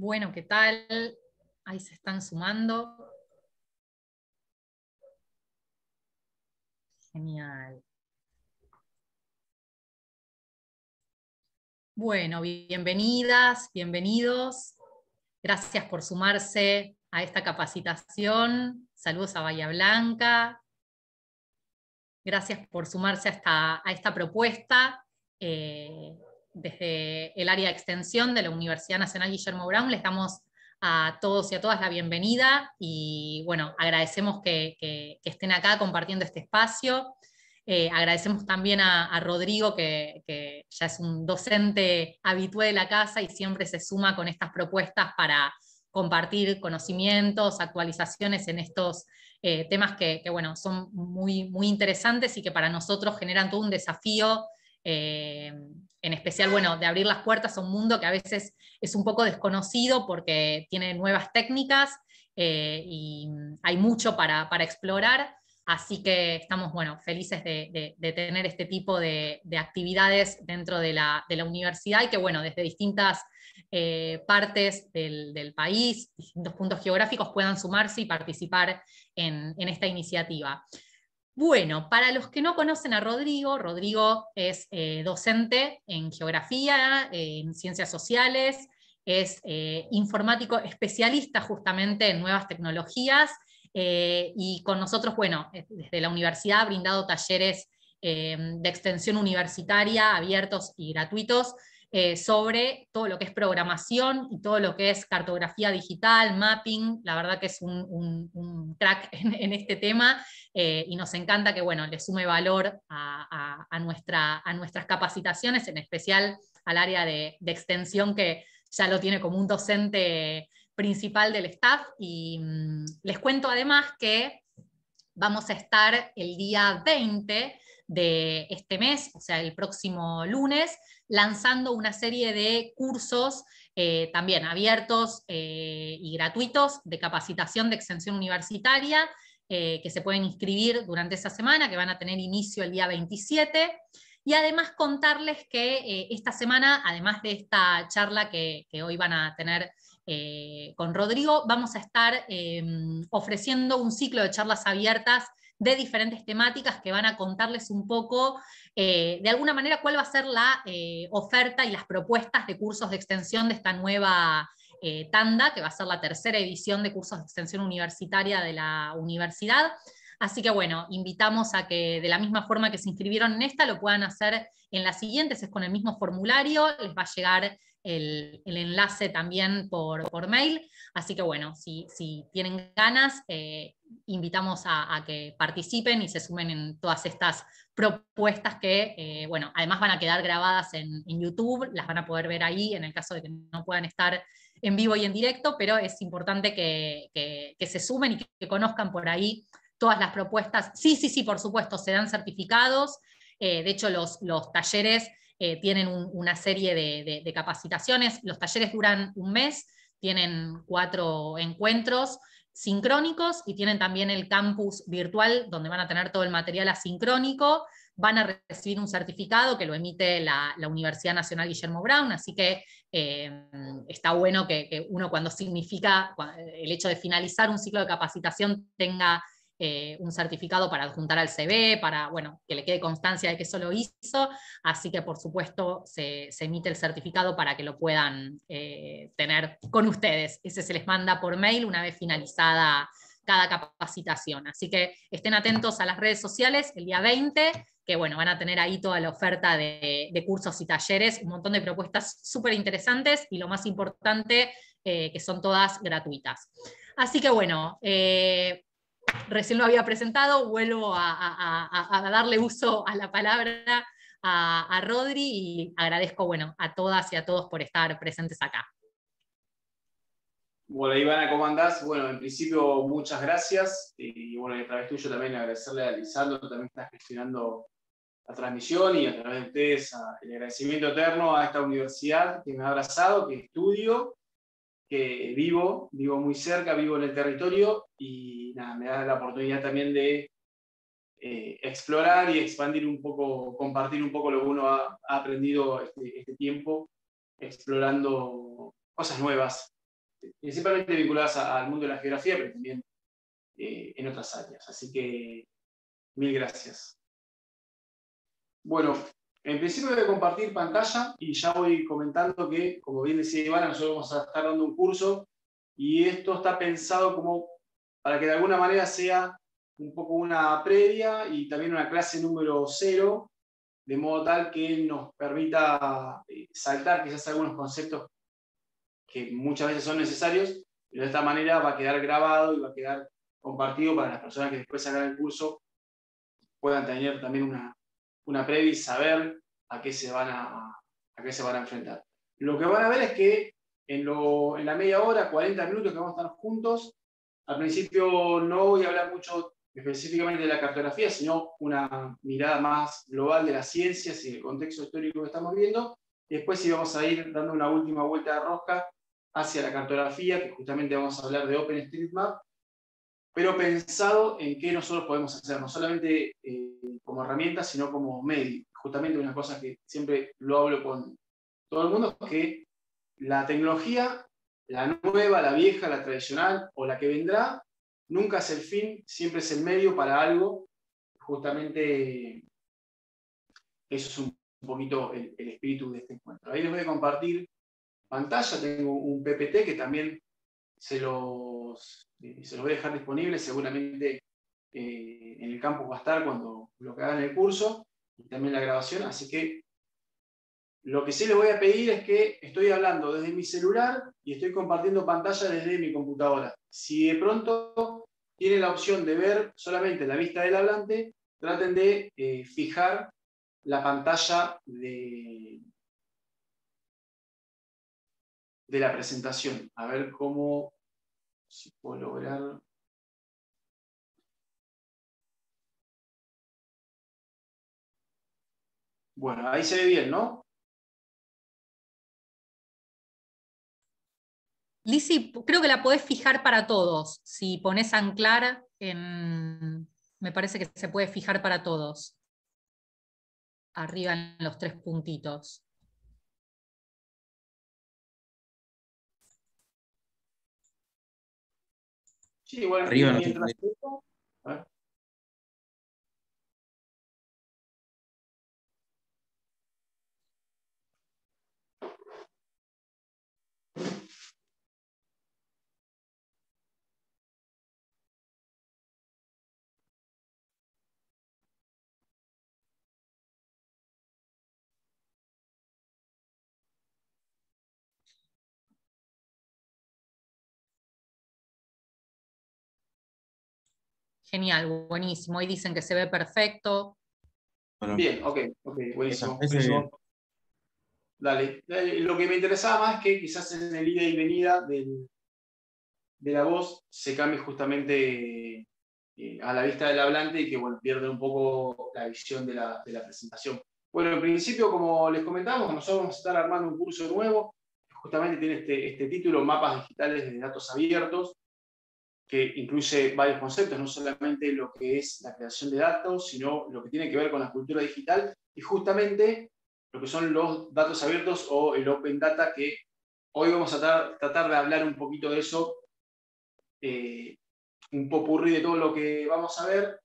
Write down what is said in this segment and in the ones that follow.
Bueno, ¿qué tal? Ahí se están sumando. Genial. Bueno, bienvenidas, bienvenidos. Gracias por sumarse a esta capacitación. Saludos a Bahía Blanca. Gracias por sumarse a esta propuesta. Desde el área de extensión de la Universidad Nacional Guillermo Brown les damos a todos y a todas la bienvenida y bueno, agradecemos que estén acá compartiendo este espacio. Agradecemos también a Rodrigo, que ya es un docente habitué de la casa y siempre se suma con estas propuestas para compartir conocimientos, actualizaciones en estos temas bueno, son muy interesantes y que para nosotros generan todo un desafío, en especial, bueno, de abrir las puertas a un mundo que a veces es un poco desconocido porque tiene nuevas técnicas y hay mucho para explorar. Así que estamos, bueno, felices de tener este tipo de actividades dentro de la universidad y que, bueno, desde distintas partes del país, distintos puntos geográficos puedan sumarse y participar en esta iniciativa. Bueno, para los que no conocen a Rodrigo, Rodrigo es docente en geografía, en ciencias sociales, es informático especialista justamente en nuevas tecnologías y con nosotros, bueno, desde la universidad ha brindado talleres de extensión universitaria abiertos y gratuitos sobre todo lo que es programación y todo lo que es cartografía digital, mapping. La verdad que es un crack en este tema y nos encanta que, bueno, le sume valor a nuestras capacitaciones, en especial al área de extensión que ya lo tiene como un docente principal del staff. Y les cuento además que vamos a estar el día 20 de este mes, o sea, el próximo lunes, lanzando una serie de cursos también abiertos y gratuitos de capacitación de extensión universitaria que se pueden inscribir durante esa semana, que van a tener inicio el día 27. Y además contarles que esta semana, además de esta charla que hoy van a tener con Rodrigo, vamos a estar ofreciendo un ciclo de charlas abiertas de diferentes temáticas que van a contarles un poco, de alguna manera, cuál va a ser la oferta y las propuestas de cursos de extensión de esta nueva tanda, que va a ser la tercera edición de cursos de extensión universitaria de la universidad. Así que bueno, invitamos a que de la misma forma que se inscribieron en esta, lo puedan hacer en las siguientes, es con el mismo formulario, les va a llegar el enlace también por mail. Así que bueno, si tienen ganas, invitamos a que participen y se sumen en todas estas propuestas que, bueno, además van a quedar grabadas en YouTube, las van a poder ver ahí en el caso de que no puedan estar en vivo y en directo, pero es importante que se sumen y que conozcan por ahí todas las propuestas. Sí, por supuesto, se dan certificados. De hecho, los talleres tienen una serie de capacitaciones. Los talleres duran un mes, tienen 4 encuentros sincrónicos y tienen también el campus virtual donde van a tener todo el material asincrónico. Van a recibir un certificado que lo emite la Universidad Nacional Guillermo Brown, así que está bueno que uno cuando significa el hecho de finalizar un ciclo de capacitación tenga un certificado para adjuntar al CV, para, bueno, que le quede constancia de que eso lo hizo, así que por supuesto se emite el certificado para que lo puedan tener con ustedes. Ese se les manda por mail una vez finalizada cada capacitación. Así que estén atentos a las redes sociales el día 20, que bueno, van a tener ahí toda la oferta de cursos y talleres, un montón de propuestas súper interesantes y lo más importante, que son todas gratuitas. Así que bueno, recién lo había presentado, vuelvo a darle uso a la palabra a Rodri y agradezco, bueno, a todas y a todos por estar presentes acá. Bueno, Ivana, ¿cómo andás? Bueno, en principio, muchas gracias. Y bueno, a través tuyo también agradecerle a Lisandro, también está gestionando la transmisión, y a través de ustedes el agradecimiento eterno a esta universidad que me ha abrazado, que estudio, que vivo muy cerca, vivo en el territorio, y nada, me da la oportunidad también de explorar y expandir un poco, compartir un poco lo que uno ha aprendido este tiempo, explorando cosas nuevas principalmente vinculadas al mundo de la geografía, pero también en otras áreas. Así que mil gracias. Bueno, en principio voy a compartir pantalla y ya voy comentando que, como bien decía Ivana, nosotros vamos a estar dando un curso y esto está pensado como para que de alguna manera sea un poco una previa y también una clase número 0, de modo tal que nos permita saltar quizás algunos conceptos que muchas veces son necesarios, pero de esta manera va a quedar grabado y va a quedar compartido para las personas que después hagan el curso puedan tener también una previa y saber a qué se van a enfrentar. Lo que van a ver es que en la media hora, 40 minutos que vamos a estar juntos, al principio no voy a hablar mucho específicamente de la cartografía, sino una mirada más global de las ciencias y el contexto histórico que estamos viendo. Y después sí vamos a ir dando una última vuelta de rosca hacia la cartografía, que justamente vamos a hablar de OpenStreetMap, pero pensado en qué nosotros podemos hacer, no solamente como herramienta, sino como medio. Justamente una cosa que siempre lo hablo con todo el mundo, es que la tecnología, la nueva, la vieja, la tradicional o la que vendrá, nunca es el fin, siempre es el medio para algo. Justamente eso es un poquito el espíritu de este encuentro. Ahí les voy a compartir pantalla, tengo un PPT que también se los voy a dejar disponibles, seguramente en el campus va a estar cuando lo que hagan el curso, y también la grabación, así que lo que sí les voy a pedir es que estoy hablando desde mi celular y estoy compartiendo pantalla desde mi computadora. Si de pronto tienen la opción de ver solamente la vista del hablante, traten de fijar la pantalla de la presentación. A ver cómo, si puedo lograr. Bueno, ahí se ve bien, ¿no? Lizzy, creo que la podés fijar para todos. Si pones anclar, me parece que se puede fijar para todos. Arriba en los 3 puntitos. Sí, igual Arriba mientras... Genial, buenísimo. Ahí dicen que se ve perfecto. Bueno, Bien, ok, buenísimo. ese buenísimo. Dale. Lo que me interesaba más es que quizás en el ida y venida de la voz se cambie justamente a la vista del hablante y que bueno, pierda un poco la visión de la presentación. Bueno, en principio, como les comentábamos, nosotros vamos a estar armando un curso nuevo, que justamente tiene este título, Mapas Digitales de Datos Abiertos, que incluye varios conceptos, no solamente lo que es la creación de datos, sino lo que tiene que ver con la cultura digital y justamente lo que son los datos abiertos o el Open Data, que hoy vamos a tratar de hablar un poquito de eso, un popurrí de todo lo que vamos a ver,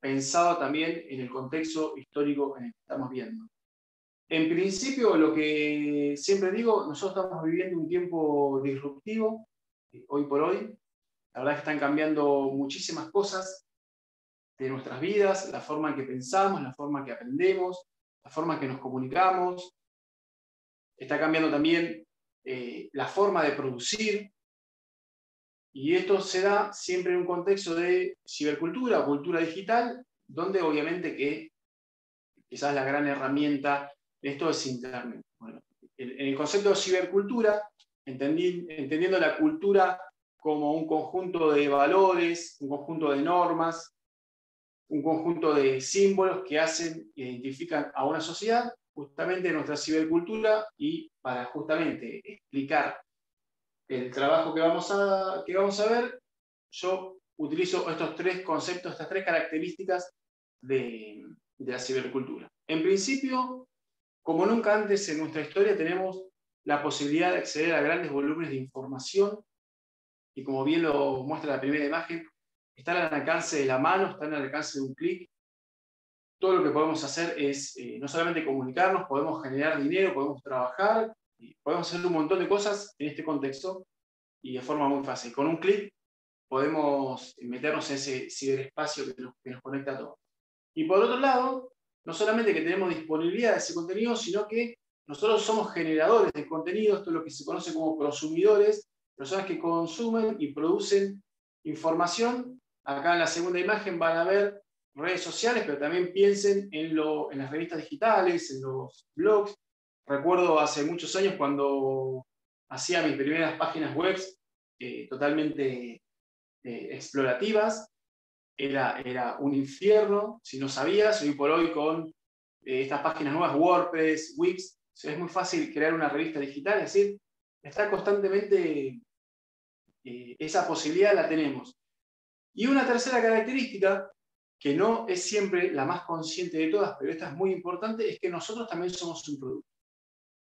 pensado también en el contexto histórico en el que estamos viendo. En principio, lo que siempre digo, nosotros estamos viviendo un tiempo disruptivo, hoy por hoy. La verdad es que están cambiando muchísimas cosas de nuestras vidas, la forma en que pensamos, la forma en que aprendemos, la forma en que nos comunicamos. Está cambiando también la forma de producir. Y esto se da siempre en un contexto de cibercultura o cultura digital, donde obviamente que quizás la gran herramienta de esto es Internet. Bueno, en el concepto de cibercultura, entendiendo la cultura como un conjunto de valores, un conjunto de normas, un conjunto de símbolos que hacen e identifican a una sociedad, justamente nuestra cibercultura, y para justamente explicar el trabajo que vamos a ver, yo utilizo estos 3 conceptos, estas 3 características de la cibercultura. En principio, como nunca antes en nuestra historia, tenemos la posibilidad de acceder a grandes volúmenes de información, y como bien lo muestra la primera imagen, están al alcance de la mano, están al alcance de un clic. Todo lo que podemos hacer es no solamente comunicarnos, podemos generar dinero, podemos trabajar, y podemos hacer un montón de cosas en este contexto y de forma muy fácil. Con un clic podemos meternos en ese ciberespacio que nos conecta a todos. Y por otro lado, no solamente que tenemos disponibilidad de ese contenido, sino que nosotros somos generadores de contenido, esto es lo que se conoce como prosumidores, personas que consumen y producen información. Acá en la segunda imagen van a ver redes sociales, pero también piensen en las revistas digitales, en los blogs. Recuerdo hace muchos años cuando hacía mis primeras páginas web totalmente explorativas, era un infierno si no sabías. Hoy por hoy con estas páginas nuevas, WordPress, Wix, es muy fácil crear una revista digital, es decir, está constantemente, esa posibilidad la tenemos. Y una tercera característica, que no es siempre la más consciente de todas, pero esta es muy importante, es que nosotros también somos un producto.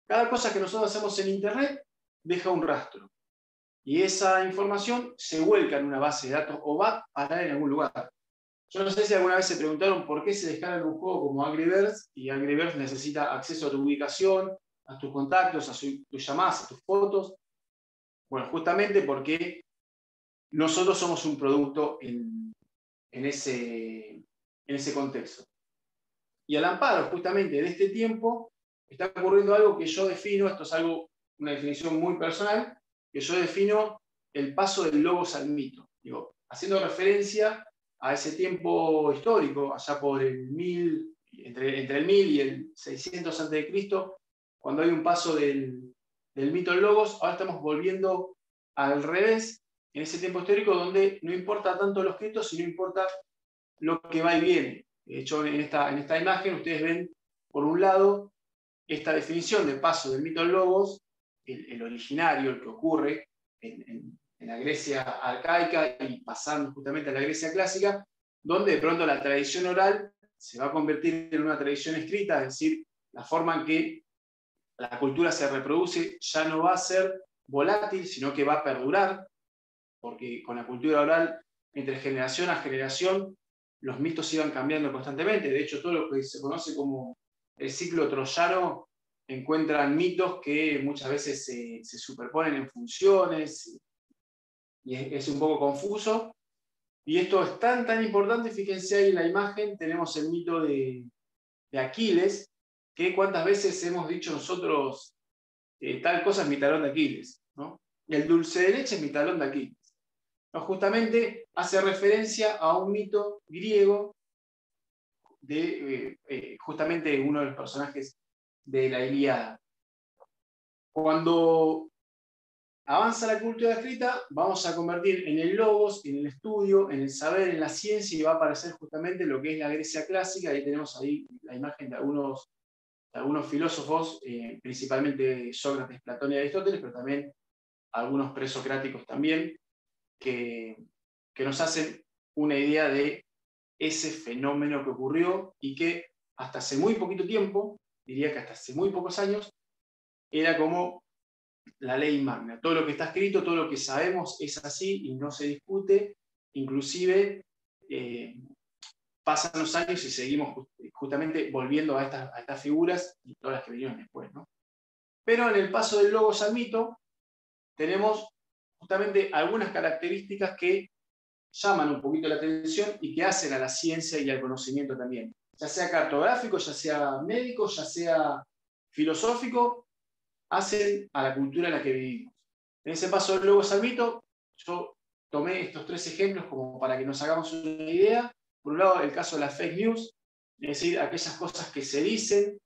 Cada cosa que nosotros hacemos en Internet deja un rastro. Y esa información se vuelca en una base de datos o va a parar en algún lugar. Yo no sé si alguna vez se preguntaron por qué se descarga un juego como Angry Birds, y Angry Birds necesita acceso a tu ubicación, a tus contactos, a tus llamadas, a tus fotos. Bueno, justamente porque nosotros somos un producto en ese contexto. Y al amparo justamente de este tiempo está ocurriendo algo que yo defino, esto es una definición muy personal, que yo defino el paso del logos al mito. Digo, haciendo referencia a ese tiempo histórico, allá por el 1000, entre el 1000 y el 600 a.C., cuando hay un paso del mito al logos. Ahora estamos volviendo al revés, en ese tiempo histórico donde no importa tanto lo escrito, sino importa lo que va y viene. De hecho, en esta imagen ustedes ven, por un lado, esta definición de paso del mito al logos, el originario, el que ocurre en la Grecia arcaica y pasando justamente a la Grecia clásica, donde de pronto la tradición oral se va a convertir en una tradición escrita, es decir, la forma en que la cultura se reproduce ya no va a ser volátil, sino que va a perdurar, porque con la cultura oral, entre generación a generación, los mitos iban cambiando constantemente. De hecho, todo lo que se conoce como el ciclo troyano encuentran mitos que muchas veces se superponen en funciones, y es un poco confuso. Y esto es tan importante, fíjense ahí en la imagen, tenemos el mito de Aquiles, que cuántas veces hemos dicho nosotros, tal cosa es mi talón de Aquiles, ¿no? El dulce de leche es mi talón de Aquiles. No, justamente hace referencia a un mito griego de justamente uno de los personajes de la Ilíada. Cuando avanza la cultura escrita, vamos a convertir en el logos, en el estudio, en el saber, en la ciencia, y va a aparecer justamente lo que es la Grecia clásica. Ahí tenemos ahí la imagen de algunos filósofos, principalmente Sócrates, Platón y Aristóteles, pero también algunos presocráticos también, que nos hacen una idea de ese fenómeno que ocurrió y que hasta hace muy poquito tiempo, diría que hasta hace muy pocos años, era como la ley magna. Todo lo que está escrito, todo lo que sabemos es así y no se discute. Inclusive pasan los años y seguimos justamente volviendo a estas figuras y todas las que vinieron después, ¿no? Pero en el paso del logos al mito tenemos justamente algunas características que llaman un poquito la atención y que hacen a la ciencia y al conocimiento también. Ya sea cartográfico, ya sea médico, ya sea filosófico, hacen a la cultura en la que vivimos. En ese paso del logos al mito, yo tomé estos 3 ejemplos como para que nos hagamos una idea. Por un lado, el caso de las fake news, es decir, aquellas cosas que se dicen,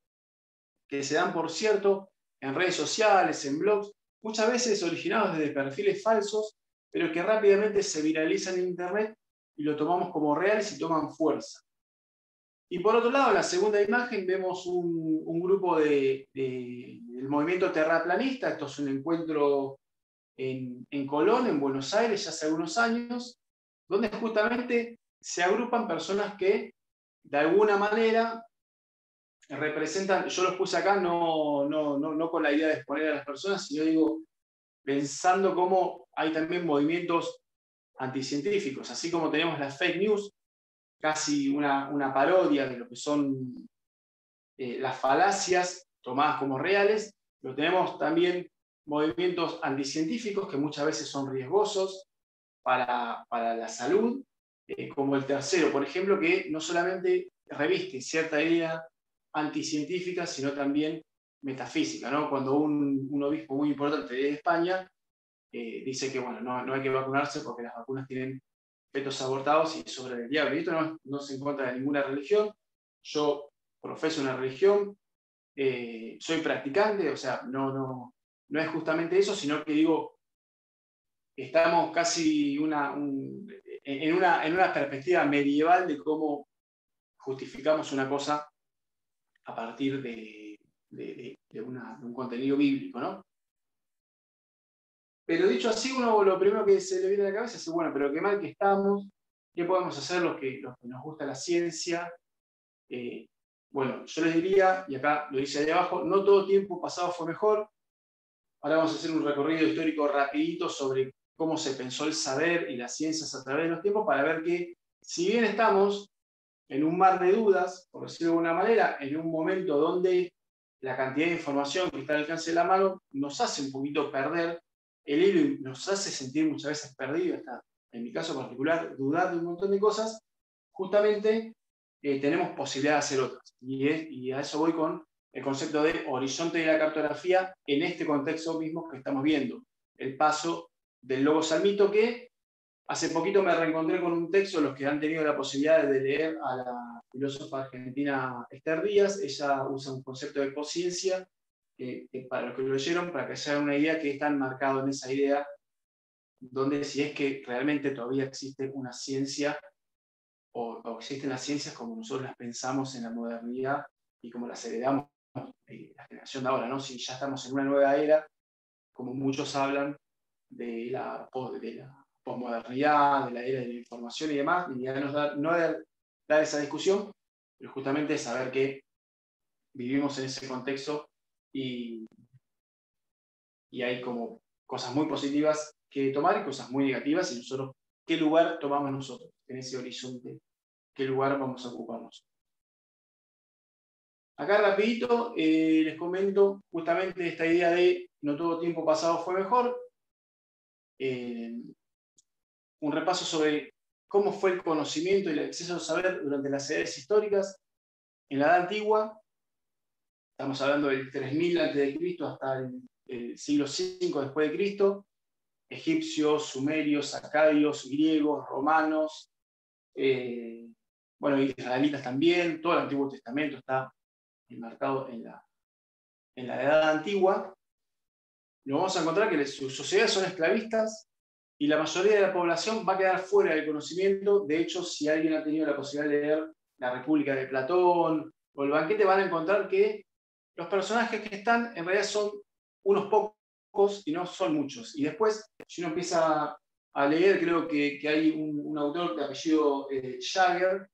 que se dan por cierto en redes sociales, en blogs, muchas veces originados desde perfiles falsos, pero que rápidamente se viralizan en Internet y lo tomamos como reales y toman fuerza. Y por otro lado, en la segunda imagen vemos un grupo del movimiento terraplanista. Esto es un encuentro en Colón, en Buenos Aires, ya hace algunos años, donde justamente se agrupan personas que de alguna manera representan, yo los puse acá no con la idea de exponer a las personas, sino digo, pensando cómo hay también movimientos anticientíficos, así como tenemos las fake news, casi una parodia de lo que son las falacias tomadas como reales, pero tenemos también movimientos anticientíficos que muchas veces son riesgosos para la salud, como el tercero, por ejemplo, que no solamente reviste cierta idea anticientífica, sino también metafísica, ¿no? Cuando un obispo muy importante de España dice que bueno, no hay que vacunarse porque las vacunas tienen fetos abortados y es obra del diablo. Y esto no se encuentra de ninguna religión. Yo profeso una religión, soy practicante, o sea, no es justamente eso, sino que digo, estamos casi en una perspectiva medieval de cómo justificamos una cosa a partir de un contenido bíblico, ¿no? Pero dicho así, uno lo primero que se le viene a la cabeza es, bueno, pero qué mal que estamos, qué podemos hacer los que nos gusta la ciencia. Bueno, yo les diría, y acá lo dice ahí abajo, no todo tiempo pasado fue mejor. Ahora vamos a hacer un recorrido histórico rapidito sobre cómo se pensó el saber y las ciencias a través de los tiempos para ver que, si bien estamos en un mar de dudas, por decirlo de alguna manera, en un momento donde la cantidad de información que está al alcance de la mano nos hace un poquito perder el hilo y nos hace sentir muchas veces perdidos, hasta en mi caso particular, dudar de un montón de cosas, justamente tenemos posibilidad de hacer otras. Y a eso voy con el concepto de horizonte de la cartografía en este contexto mismo que estamos viendo. El paso del logos al mito, que hace poquito me reencontré con un texto, los que han tenido la posibilidad de leer a la filósofa argentina Esther Díaz. Ella usa un concepto de conciencia, para los que lo leyeron, para que se hagan una idea, que está enmarcado en esa idea, donde si es que realmente todavía existe una ciencia, o existen las ciencias como nosotros las pensamos en la modernidad y como las heredamos la generación de ahora, ¿no? Si ya estamos en una nueva era, como muchos hablan de la posmodernidad, de la era de la información y demás, y ya no dar esa discusión, pero justamente saber que vivimos en ese contexto y hay como cosas muy positivas que tomar y cosas muy negativas, y nosotros, ¿qué lugar tomamos nosotros en ese horizonte? ¿Qué lugar vamos a ocuparnos? Acá rapidito les comento justamente esta idea de no todo tiempo pasado fue mejor. Un repaso sobre cómo fue el conocimiento y el acceso al saber durante las edades históricas. En la Edad Antigua, estamos hablando del 3000 a.C. hasta el siglo V después de Cristo, egipcios, sumerios, acadios, griegos, romanos, bueno, israelitas también, todo el Antiguo Testamento está enmarcado en la Edad Antigua. Nos vamos a encontrar que sus sociedades son esclavistas y la mayoría de la población va a quedar fuera del conocimiento. De hecho, si alguien ha tenido la posibilidad de leer La República de Platón o El Banquete, van a encontrar que los personajes que están en realidad son unos pocos y no son muchos. Y después, si uno empieza a leer, creo que hay un autor de apellido Jagger,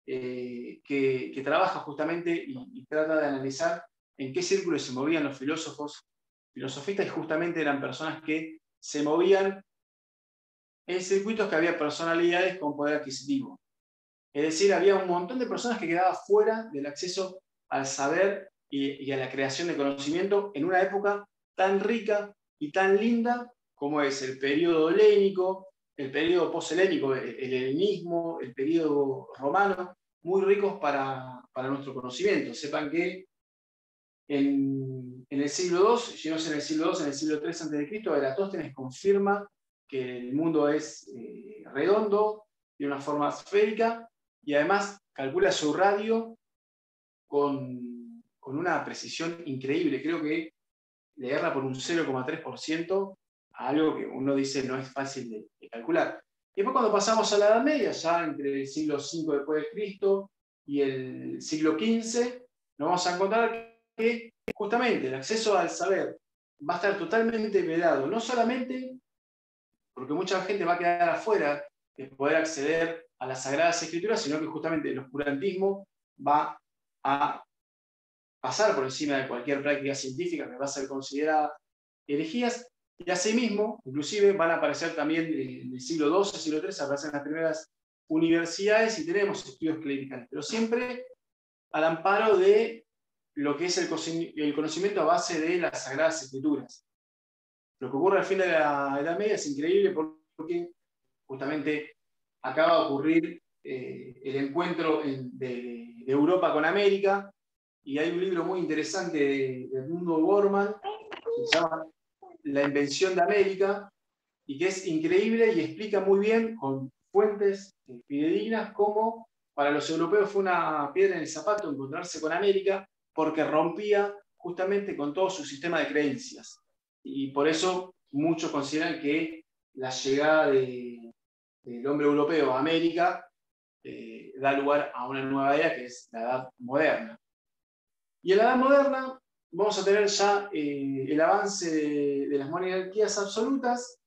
que trabaja justamente y trata de analizar en qué círculos se movían los filosofistas, y justamente eran personas que se movían en circuitos que había personalidades con poder adquisitivo. Es decir, había un montón de personas que quedaban fuera del acceso al saber y a la creación de conocimiento en una época tan rica y tan linda como es el periodo helénico, el periodo poshelénico, el helenismo, el periodo romano, muy ricos para nuestro conocimiento. Sepan que en el siglo II, si no es en el siglo II, en el siglo III a.C., Eratóstenes confirma que el mundo es redondo, de una forma esférica, y además calcula su radio con una precisión increíble. Creo que le erra por un 0,3% a algo que uno dice no es fácil de calcular. Y después, cuando pasamos a la Edad Media, ya entre el siglo V después de Cristo y el siglo XV, nos vamos a encontrar que justamente el acceso al saber va a estar totalmente vedado, no solamente porque mucha gente va a quedar afuera de poder acceder a las Sagradas Escrituras, sino que justamente el oscurantismo va a pasar por encima de cualquier práctica científica que va a ser considerada herejías, y asimismo, inclusive van a aparecer también en el siglo XII, siglo XIII, aparecen las primeras universidades y tenemos estudios clericales, pero siempre al amparo de lo que es el conocimiento a base de las Sagradas Escrituras. Lo que ocurre al fin de la Edad Media es increíble porque justamente acaba de ocurrir el encuentro de Europa con América, y hay un libro muy interesante de Edmundo Borman que se llama La Invención de América, y que es increíble y explica muy bien con fuentes fidedignas cómo para los europeos fue una piedra en el zapato encontrarse con América, porque rompía justamente con todo su sistema de creencias. Y por eso muchos consideran que la llegada del hombre europeo a América da lugar a una nueva era, que es la Edad Moderna. Y en la Edad Moderna vamos a tener ya el avance de las monarquías absolutas.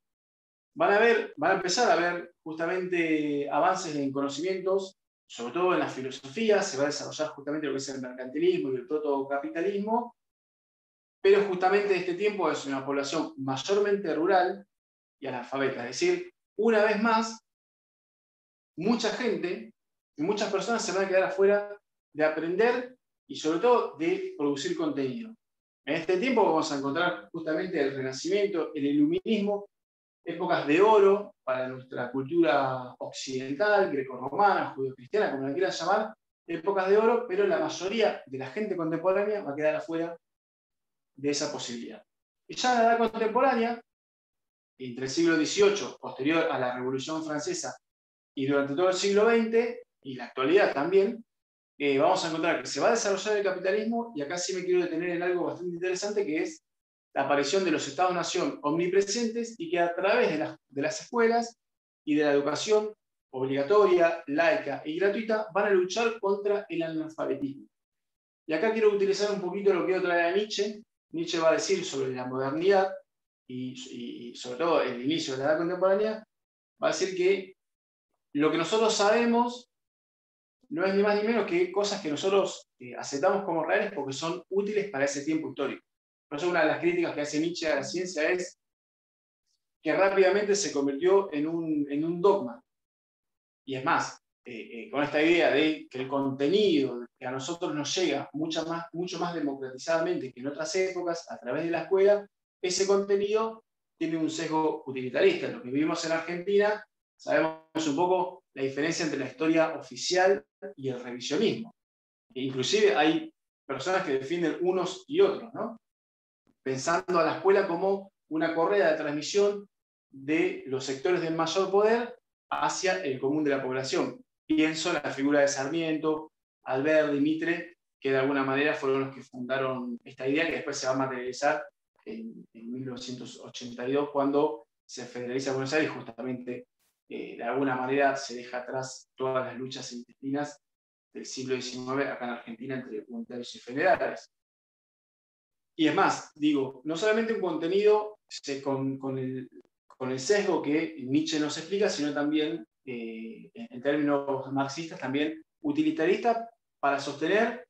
Van a empezar a ver justamente avances en conocimientos, sobre todo en la filosofía. Se va a desarrollar justamente lo que es el mercantilismo y el protocapitalismo, pero justamente este tiempo es una población mayormente rural y analfabeta. Es decir, una vez más, mucha gente y muchas personas se van a quedar afuera de aprender y sobre todo de producir contenido. En este tiempo vamos a encontrar justamente el Renacimiento, el Iluminismo, épocas de oro para nuestra cultura occidental, grecorromana, judeocristiana, como la quieran llamar, épocas de oro, pero la mayoría de la gente contemporánea va a quedar afuera de esa posibilidad. Y ya en la edad contemporánea, entre el siglo XVIII, posterior a la Revolución Francesa, y durante todo el siglo XX, y la actualidad también, vamos a encontrar que se va a desarrollar el capitalismo, y acá sí me quiero detener en algo bastante interesante, que es la aparición de los Estados-nación omnipresentes, y que a través de las escuelas y de la educación obligatoria, laica y gratuita van a luchar contra el analfabetismo. Y acá quiero utilizar un poquito lo que trae a Nietzsche. Nietzsche va a decir sobre la modernidad y sobre todo el inicio de la edad contemporánea, va a decir que lo que nosotros sabemos no es ni más ni menos que cosas que nosotros aceptamos como reales porque son útiles para ese tiempo histórico. Por eso una de las críticas que hace Nietzsche a la ciencia es que rápidamente se convirtió en un dogma. Y es más, con esta idea de que el contenido que a nosotros nos llega mucho más democratizadamente que en otras épocas, a través de la escuela, ese contenido tiene un sesgo utilitarista. Lo que vivimos en Argentina, sabemos un poco la diferencia entre la historia oficial y el revisionismo. E inclusive hay personas que defienden unos y otros, ¿no? Pensando a la escuela como una correa de transmisión de los sectores de mayor poder hacia el común de la población. Pienso en la figura de Sarmiento, Alberdi, Mitre, que de alguna manera fueron los que fundaron esta idea, que después se va a materializar en 1982, cuando se federaliza Buenos Aires, y justamente de alguna manera se deja atrás todas las luchas intestinas del siglo XIX acá en Argentina entre unitarios y federales. Y es más, digo, no solamente un contenido con el sesgo que Nietzsche nos explica, sino también, en términos marxistas, también utilitarista para sostener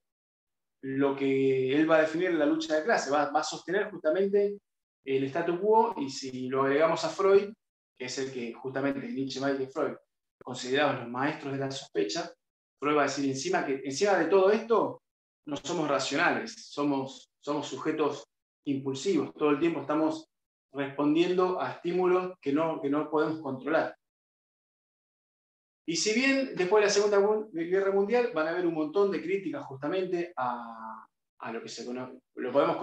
lo que él va a definir la lucha de clase, va a sostener justamente el statu quo. Y si lo agregamos a Freud, que es el que justamente Nietzsche, Michael y Freud consideraban los maestros de la sospecha, Freud va a decir que encima de todo esto no somos racionales, somos sujetos impulsivos, todo el tiempo estamos respondiendo a estímulos que no podemos controlar. Y si bien después de la Segunda Guerra Mundial van a haber un montón de críticas justamente a lo que lo podemos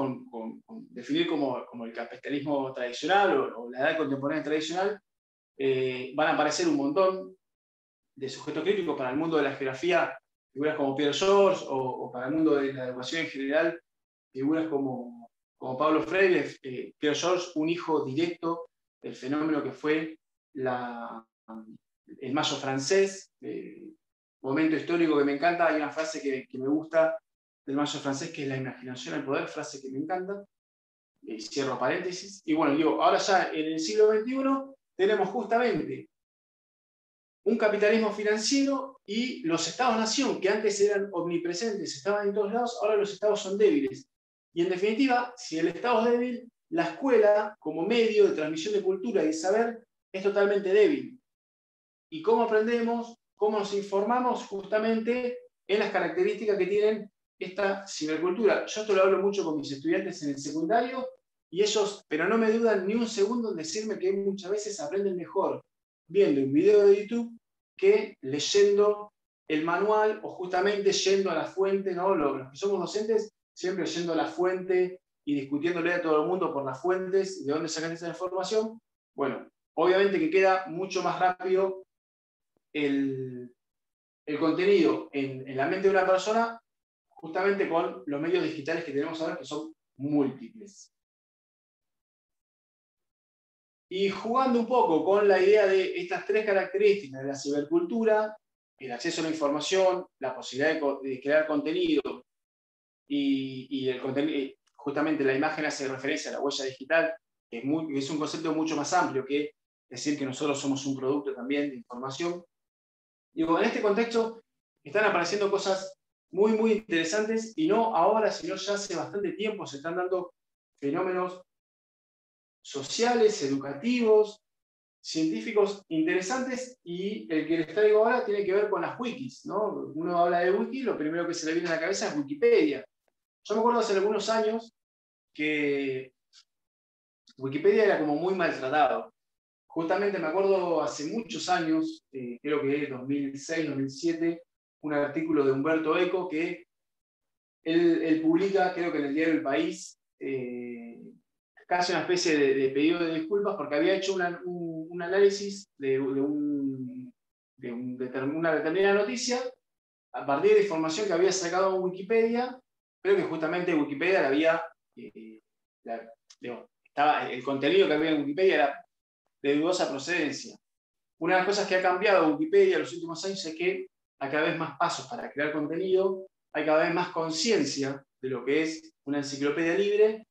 definir como el capitalismo tradicional o la edad contemporánea tradicional, van a aparecer un montón de sujetos críticos para el mundo de la geografía, figuras como Pierre George, o para el mundo de la educación en general, figuras como Pablo Freire. Pierre George, un hijo directo del fenómeno que fue el Mayo francés, momento histórico que me encanta. Hay una frase que me gusta del Mayo francés, que es la imaginación al poder, frase que me encanta. Cierro paréntesis. Y bueno, digo, ahora ya en el siglo XXI tenemos justamente un capitalismo financiero y los estados-nación, que antes eran omnipresentes, estaban en todos lados, ahora los estados son débiles. Y en definitiva, si el estado es débil, la escuela, como medio de transmisión de cultura y de saber, es totalmente débil. ¿Y cómo aprendemos? ¿Cómo nos informamos? Justamente en las características que tienen esta cibercultura. Yo esto lo hablo mucho con mis estudiantes en el secundario, y ellos, pero no me dudan ni un segundo en decirme que muchas veces aprenden mejor viendo un video de YouTube que leyendo el manual o justamente yendo a la fuente, ¿no? Los que somos docentes, siempre yendo a la fuente y discutiéndole a todo el mundo por las fuentes, de dónde sacan esa información. Bueno, obviamente que queda mucho más rápido el contenido en la mente de una persona, justamente con los medios digitales que tenemos ahora, que son múltiples. Y jugando un poco con la idea de estas tres características de la cibercultura, el acceso a la información, la posibilidad de crear contenido y el contenido, justamente la imagen hace referencia a la huella digital, que es un concepto mucho más amplio que decir que nosotros somos un producto también de información. Y en este contexto están apareciendo cosas muy, muy interesantes, y no ahora, sino ya hace bastante tiempo se están dando fenómenos sociales, educativos, científicos interesantes, y el que les traigo ahora tiene que ver con las wikis, ¿no? Uno habla de wiki, lo primero que se le viene a la cabeza es Wikipedia. Yo me acuerdo hace algunos años que Wikipedia era como muy maltratado. Justamente me acuerdo hace muchos años, creo que 2006, 2007, un artículo de Humberto Eco que él publica, creo que en el diario El País, casi una especie de pedido de disculpas porque había hecho un análisis de una determinada noticia a partir de información que había sacado en Wikipedia, pero que justamente Wikipedia la había, el contenido que había en Wikipedia era de dudosa procedencia. Una de las cosas que ha cambiado en Wikipedia en los últimos años es que hay cada vez más pasos para crear contenido, hay cada vez más conciencia de lo que es una enciclopedia libre,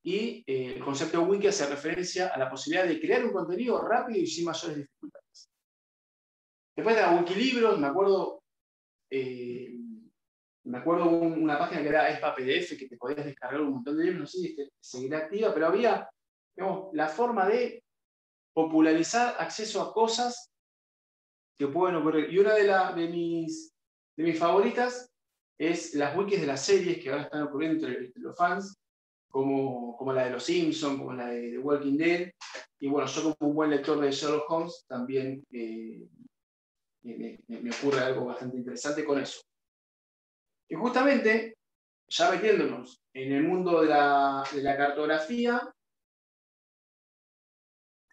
y el concepto wiki hace referencia a la posibilidad de crear un contenido rápido y sin mayores dificultades. Después de la Wikilibros, me acuerdo una página que era ESPA PDF, que te podías descargar un montón de libros, no sé si seguirá activa, pero había, digamos, la forma de popularizar acceso a cosas que pueden ocurrir. Y una de mis favoritas es las wikis de las series que ahora están ocurriendo entre los fans, como la de Los Simpsons, como la de The Walking Dead. Y bueno, yo como un buen lector de Sherlock Holmes también me ocurre algo bastante interesante con eso. Y justamente, ya metiéndonos en el mundo de la cartografía,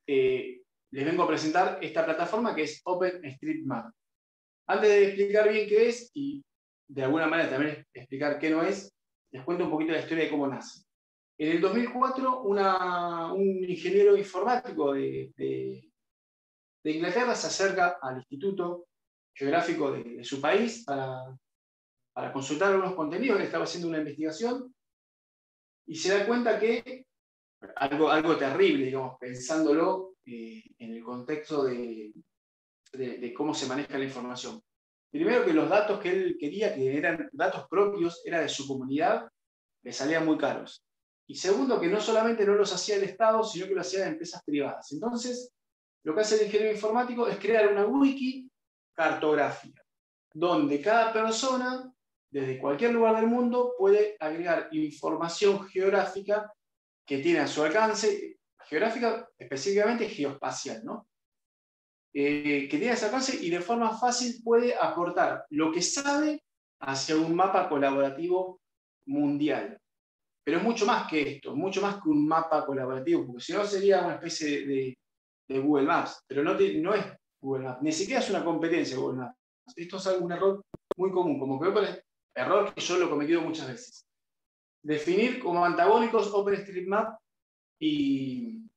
les vengo a presentar esta plataforma que es OpenStreetMap. Antes de explicar bien qué es, y de alguna manera también explicar qué no es, les cuento un poquito la historia de cómo nace. En el 2004, un ingeniero informático de Inglaterra se acerca al Instituto Geográfico de su país para consultar algunos contenidos. Él estaba haciendo una investigación y se da cuenta que algo terrible, digamos, pensándolo en el contexto de cómo se maneja la información. Primero, que los datos que él quería, que eran datos propios, era de su comunidad, le salían muy caros. Y segundo, que no solamente no los hacía el Estado, sino que lo hacían empresas privadas. Entonces, lo que hace el ingeniero informático es crear una wiki cartográfica, donde cada persona, desde cualquier lugar del mundo, puede agregar información geográfica que tiene a su alcance, geográfica específicamente geoespacial, ¿no? Que tiene a su alcance y de forma fácil puede aportar lo que sabe hacia un mapa colaborativo mundial. Pero es mucho más que esto, mucho más que un mapa colaborativo, porque si no sería una especie de Google Maps, pero no es Google Maps, ni siquiera es una competencia de Google Maps. Esto es un error muy común, como que error que yo lo he cometido muchas veces. Definir como antagónicos OpenStreetMap y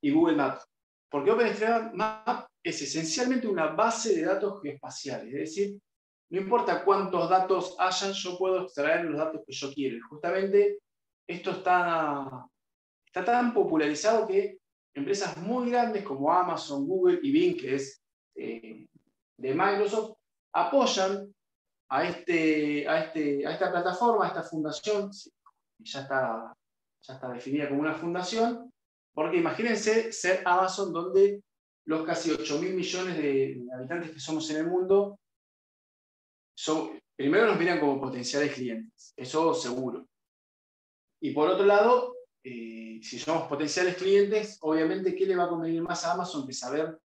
Google Maps. Porque OpenStreetMap es esencialmente una base de datos geoespaciales, es decir, no importa cuántos datos hayan, yo puedo extraer los datos que yo quiero. Y justamente esto está tan popularizado que empresas muy grandes como Amazon, Google y Bing, que es de Microsoft apoyan a esta plataforma, a esta fundación, ya está definida como una fundación, porque imagínense ser Amazon, donde los casi 8.000 millones de habitantes que somos en el mundo, primero nos miran como potenciales clientes, eso seguro. Y por otro lado, si somos potenciales clientes, obviamente, ¿qué le va a convenir más a Amazon que saber,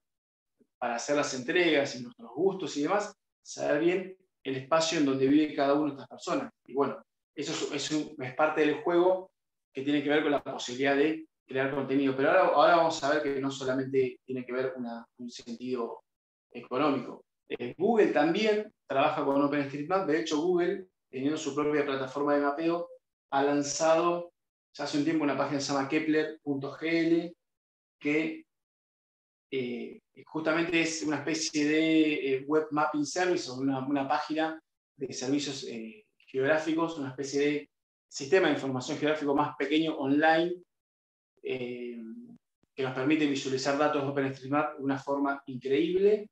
para hacer las entregas y nuestros gustos y demás, saber bien el espacio en donde vive cada una de estas personas? Y bueno, eso es parte del juego que tiene que ver con la posibilidad de crear contenido. Pero ahora vamos a ver que no solamente tiene que ver un sentido económico. Google también trabaja con OpenStreetMap. De hecho, Google, teniendo su propia plataforma de mapeo, ha lanzado ya hace un tiempo una página que se llama Kepler.gl, que justamente es una especie de web mapping service, o una página de servicios geográficos, una especie de sistema de información geográfico más pequeño online, que nos permite visualizar datos de OpenStreetMap de una forma increíble.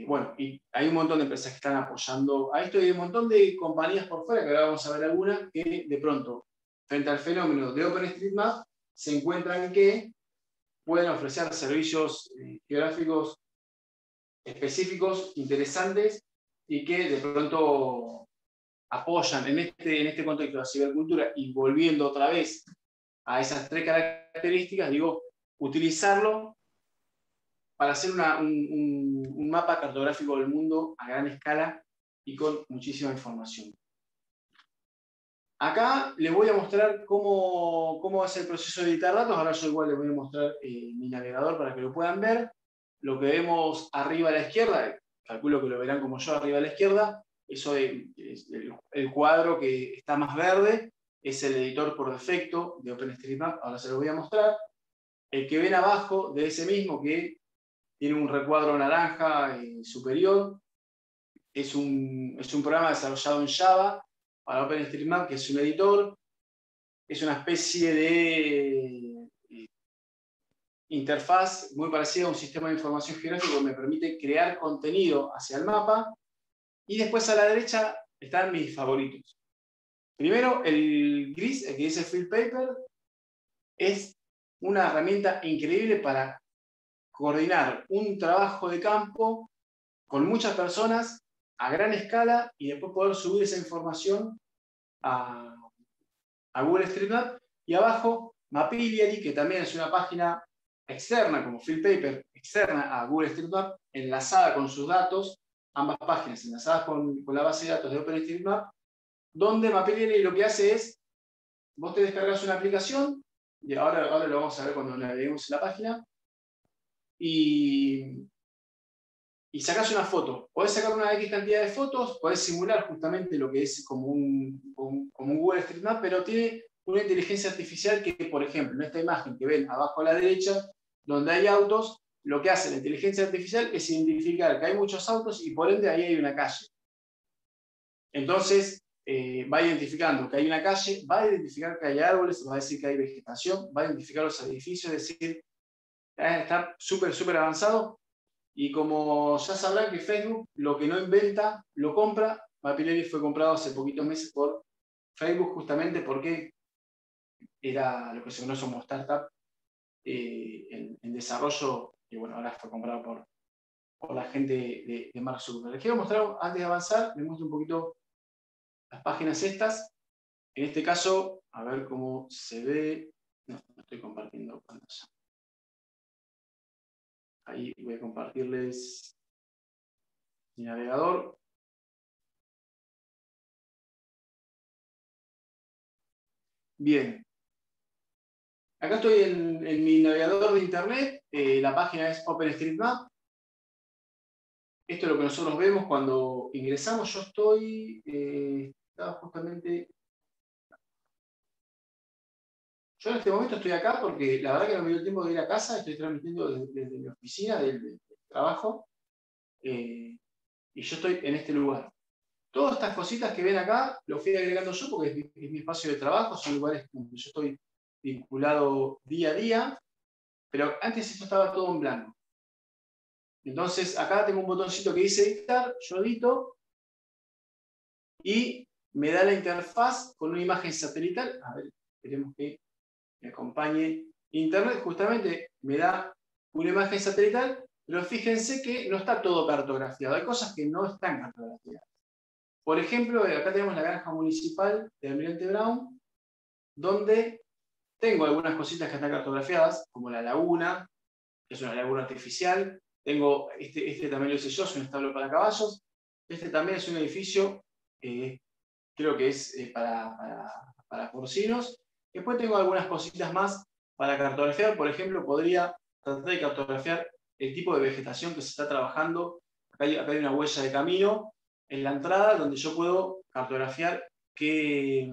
Bueno, y hay un montón de empresas que están apoyando a esto, y hay un montón de compañías por fuera, que ahora vamos a ver algunas, que de pronto, frente al fenómeno de OpenStreetMap, se encuentran que pueden ofrecer servicios geográficos específicos, interesantes, y que de pronto apoyan en este contexto de la cibercultura. Y volviendo otra vez a esas 3 características, digo, utilizarlo para hacer un mapa cartográfico del mundo a gran escala y con muchísima información. Acá les voy a mostrar cómo es el proceso de editar datos. Ahora yo igual les voy a mostrar mi navegador para que lo puedan ver. Lo que vemos arriba a la izquierda, calculo que lo verán como yo arriba a la izquierda, eso es el cuadro que está más verde, es el editor por defecto de OpenStreetMap. Ahora se lo voy a mostrar. El que ven abajo de ese mismo, que tiene un recuadro naranja superior, es un programa desarrollado en Java para OpenStreetMap, que es un editor. Es una especie de interfaz muy parecida a un sistema de información geográfico que me permite crear contenido hacia el mapa. Y después a la derecha están mis favoritos. Primero, el gris, el que dice Field Paper, es una herramienta increíble para coordinar un trabajo de campo con muchas personas a gran escala y después poder subir esa información a Google Street Map. Y abajo, Mapillary, que también es una página externa, como Field Paper, externa a Google Street Map, enlazada con sus datos, ambas páginas enlazadas con la base de datos de OpenStreetMap, donde Mapillary lo que hace es, vos te descargas una aplicación, y ahora lo vamos a ver cuando naveguemos en la página, y sacás una foto. Podés sacar una X cantidad de fotos, podés simular justamente lo que es como un Google Street Map, pero tiene una inteligencia artificial que, por ejemplo, en esta imagen que ven abajo a la derecha, donde hay autos, lo que hace la inteligencia artificial es identificar que hay muchos autos y por ende ahí hay una calle. Entonces, va identificando que hay una calle, va a identificar que hay árboles, va a decir que hay vegetación, va a identificar los edificios, es decir, está súper, súper avanzado. Y como ya sabrán que Facebook lo que no inventa, lo compra. Mapillary fue comprado hace poquitos meses por Facebook, justamente porque era lo que se conoce como startup en desarrollo, y bueno, ahora fue comprado por la gente de Mark Zuckerberg. Les quiero mostrar, antes de avanzar, les muestro un poquito las páginas estas. En este caso, a ver cómo se ve. No estoy compartiendo pantalla. Ahí voy a compartirles mi navegador. Bien. Acá estoy en mi navegador de internet. La página es OpenStreetMap. Esto es lo que nosotros vemos cuando ingresamos. Yo estaba justamente... Yo en este momento estoy acá porque la verdad que no me dio el tiempo de ir a casa. Estoy transmitiendo desde mi oficina, del trabajo. Y yo estoy en este lugar. Todas estas cositas que ven acá, lo fui agregando yo porque es mi espacio de trabajo, son lugares donde yo estoy vinculado día a día, pero antes esto estaba todo en blanco. Entonces, acá tengo un botoncito que dice editar, yo edito, y me da la interfaz con una imagen satelital. A ver, esperemos que me acompañe internet. Justamente me da una imagen satelital, pero fíjense que no está todo cartografiado. Hay cosas que no están cartografiadas. Por ejemplo, acá tenemos la granja municipal de Almirante Brown, donde tengo algunas cositas que están cartografiadas, como la laguna, que es una laguna artificial. Tengo, este también lo hice yo, es un establo para caballos. Este también es un edificio, creo que es para porcinos. Después tengo algunas cositas más para cartografiar. Por ejemplo, podría tratar de cartografiar el tipo de vegetación que se está trabajando. Acá hay una huella de camino en la entrada donde yo puedo cartografiar qué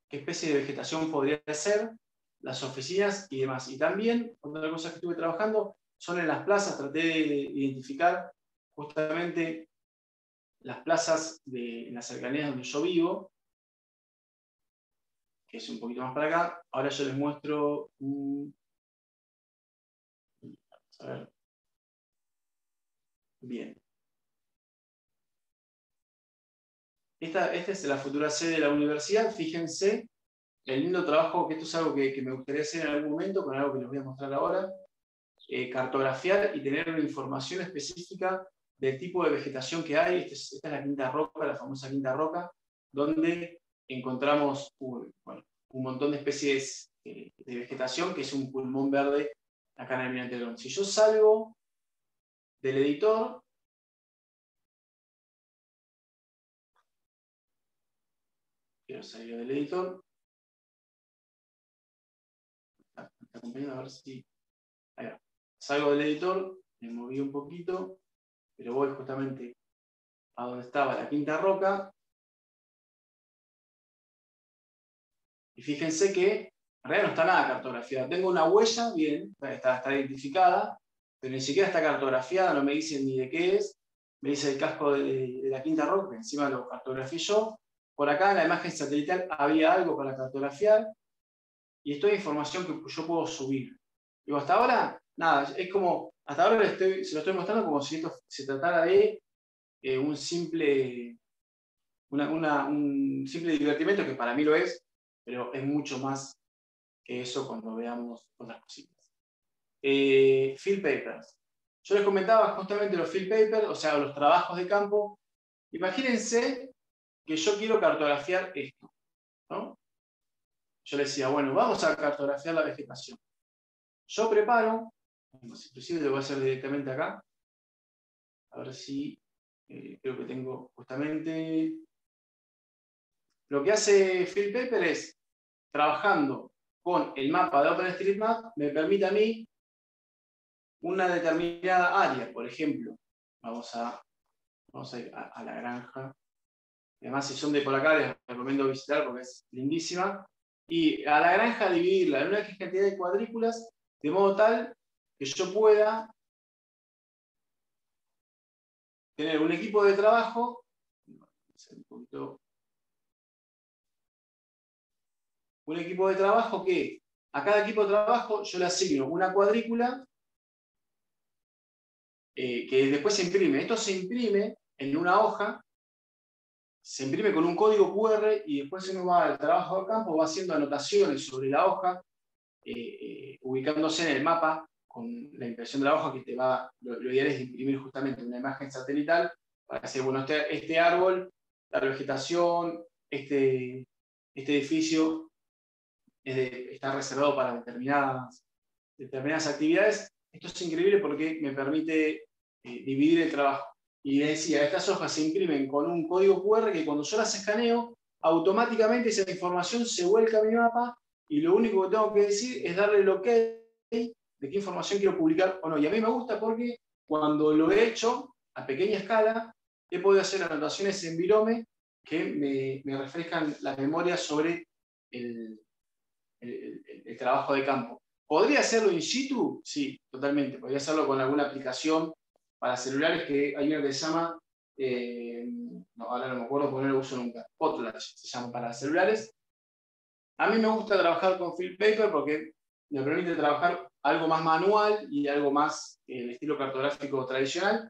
especie de vegetación podría ser, las oficinas y demás. Y también, otra cosa que estuve trabajando son en las plazas. Traté de identificar justamente las plazas en las cercanías donde yo vivo, que es un poquito más para acá. Ahora yo les muestro a ver. Bien. Esta es la futura sede de la universidad. Fíjense el lindo trabajo, que esto es algo que me gustaría hacer en algún momento, con algo que les voy a mostrar ahora. Cartografiar y tener una información específica del tipo de vegetación que hay. Esta es la Quinta Roca, la famosa Quinta Roca, donde encontramos un montón de especies de vegetación, que es un pulmón verde acá en el Almirante Brown. Si yo salgo del editor, quiero salir del editor, a ver si... Ahí va. Salgo del editor, me moví un poquito, pero voy justamente a donde estaba la Quinta Roca. Y fíjense que en realidad no está nada cartografiada. Tengo una huella, bien, está identificada, pero ni siquiera está cartografiada, no me dice ni de qué es. Me dice el casco de la Quinta Roca, que encima lo cartografié yo. Por acá en la imagen satelital había algo para cartografiar, y esto es información que yo puedo subir. Digo, hasta ahora, nada, es como, hasta ahora se lo estoy mostrando como si esto se tratara de un simple divertimento, que para mí lo es, pero es mucho más que eso cuando veamos otras cositas. Field papers. Yo les comentaba justamente los field papers, o sea, los trabajos de campo. Imagínense que yo quiero cartografiar esto, ¿no? Yo les decía, bueno, vamos a cartografiar la vegetación. Yo preparo, inclusive lo voy a hacer directamente acá, a ver si creo que tengo justamente... Lo que hace Field Paper es, trabajando con el mapa de OpenStreetMap, me permite a mí una determinada área. Por ejemplo, vamos a ir a la granja. Además, si son de por acá, les recomiendo visitar porque es lindísima. Y a la granja dividirla en una cantidad de cuadrículas, de modo tal que yo pueda tener un equipo de trabajo. Un equipo de trabajo que a cada equipo de trabajo yo le asigno una cuadrícula que después se imprime. Esto se imprime en una hoja, se imprime con un código QR, y después uno va al trabajo de campo, va haciendo anotaciones sobre la hoja, ubicándose en el mapa con la impresión de la hoja, que te va, lo ideal es imprimir justamente una imagen satelital para decir, bueno, este árbol, la vegetación, este edificio está reservado para determinadas actividades. Esto es increíble porque me permite dividir el trabajo. Y les decía, estas hojas se imprimen con un código QR que cuando yo las escaneo, automáticamente esa información se vuelca a mi mapa, y lo único que tengo que decir es darle el OK de qué información quiero publicar o no. Y a mí me gusta porque cuando lo he hecho a pequeña escala, he podido hacer anotaciones en Virome que me refrescan la memoria sobre el trabajo de campo. ¿Podría hacerlo in situ? Sí, totalmente. Podría hacerlo con alguna aplicación para celulares, que hay una que se llama, no, ahora no me acuerdo porque no lo uso nunca, Potlatch se llama, para celulares. A mí me gusta trabajar con Field Paper porque me permite trabajar algo más manual y algo más el estilo cartográfico tradicional,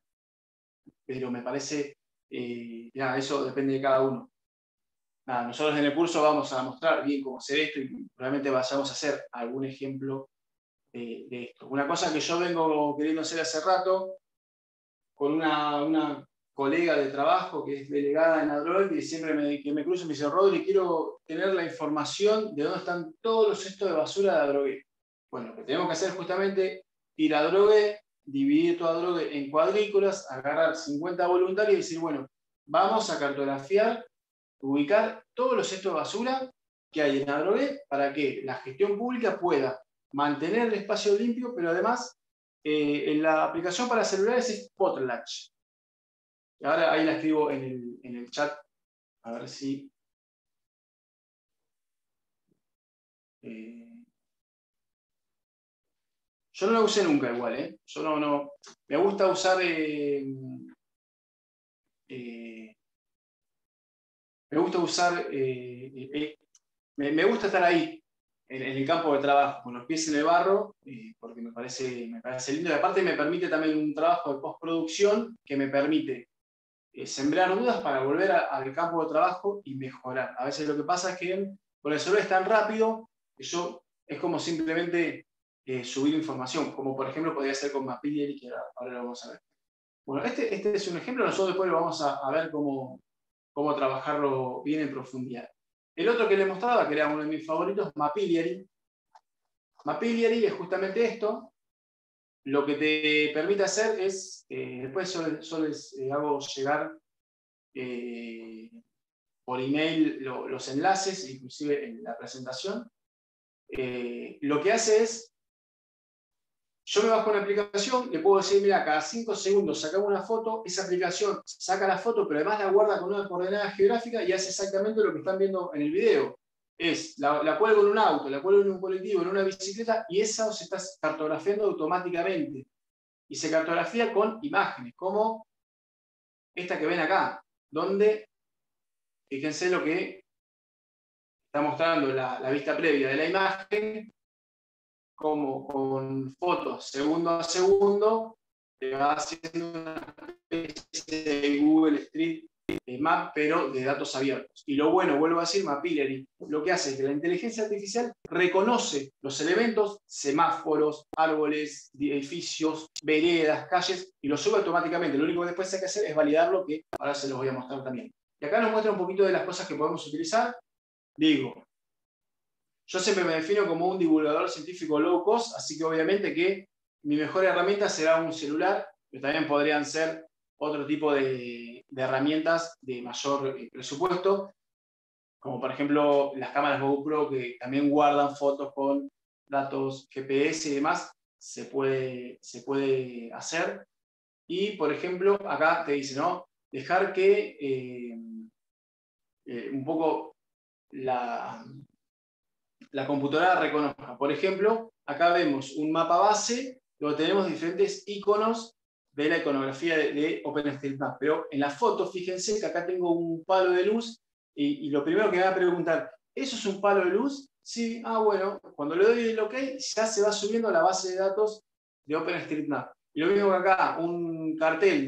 pero me parece, nada, eso depende de cada uno. Nada, nosotros en el curso vamos a mostrar bien cómo hacer esto y probablemente vayamos a hacer algún ejemplo de esto. Una cosa que yo vengo queriendo hacer hace rato, con una colega de trabajo que es delegada en Adrogué, que siempre que me cruzo me dice, Rodri, quiero tener la información de dónde están todos los cestos de basura de Adrogué. Bueno, lo que tenemos que hacer es justamente ir a Adrogué, dividir todo Adrogué en cuadrículas, agarrar 50 voluntarios y decir, bueno, vamos a cartografiar, ubicar todos los cestos de basura que hay en Adrogué para que la gestión pública pueda mantener el espacio limpio, pero además en la aplicación para celulares es Potlatch. Ahora ahí la escribo en el chat, a ver si... yo no la usé nunca igual, ¿eh? Yo no... Me gusta usar... me gusta usar... me gusta estar ahí, en el campo de trabajo, con los pies en el barro, porque me parece lindo. Y aparte me permite también un trabajo de postproducción que me permite sembrar dudas para volver al campo de trabajo y mejorar. A veces lo que pasa es que con el celular es tan rápido que es como simplemente subir información, como por ejemplo podría ser con Mapillary, que ahora lo vamos a ver. Bueno, este es un ejemplo, nosotros después lo vamos a ver cómo trabajarlo bien en profundidad. El otro que les mostraba, que era uno de mis favoritos, Mapillary. Mapillary es justamente esto. Lo que te permite hacer es, después solo les hago llegar por email los enlaces, inclusive en la presentación. Lo que hace es, yo me bajo una aplicación, le puedo decir, mira, cada 5 segundos sacamos una foto, esa aplicación saca la foto, pero además la guarda con una coordenada geográfica y hace exactamente lo que están viendo en el video. La cuelgo en un auto, la cuelgo en un colectivo, en una bicicleta, y esa se está cartografiando automáticamente. Y se cartografía con imágenes, como esta que ven acá, donde, fíjense lo que está mostrando la vista previa de la imagen, como con fotos segundo a segundo, te va haciendo una especie de Google Street Map, pero de datos abiertos. Y lo bueno, vuelvo a decir, Mapillary, lo que hace es que la inteligencia artificial reconoce los elementos, semáforos, árboles, edificios, veredas, calles, y lo sube automáticamente. Lo único que después hay que hacer es validarlo, que ahora se los voy a mostrar también. Y acá nos muestra un poquito de las cosas que podemos utilizar. Digo, yo siempre me defino como un divulgador científico low cost, así que obviamente que mi mejor herramienta será un celular, pero también podrían ser otro tipo de herramientas de mayor presupuesto, como por ejemplo las cámaras GoPro, que también guardan fotos con datos GPS y demás, se puede hacer. Y por ejemplo, acá te dice, ¿no? Dejar que un poco la computadora reconozca. Por ejemplo, acá vemos un mapa base, donde tenemos diferentes iconos de la iconografía de OpenStreetMap. Pero en la foto, fíjense que acá tengo un palo de luz y lo primero que me va a preguntar, ¿eso es un palo de luz? Sí, bueno, cuando le doy el OK, ya se va subiendo a la base de datos de OpenStreetMap. Y lo mismo que acá, un cartel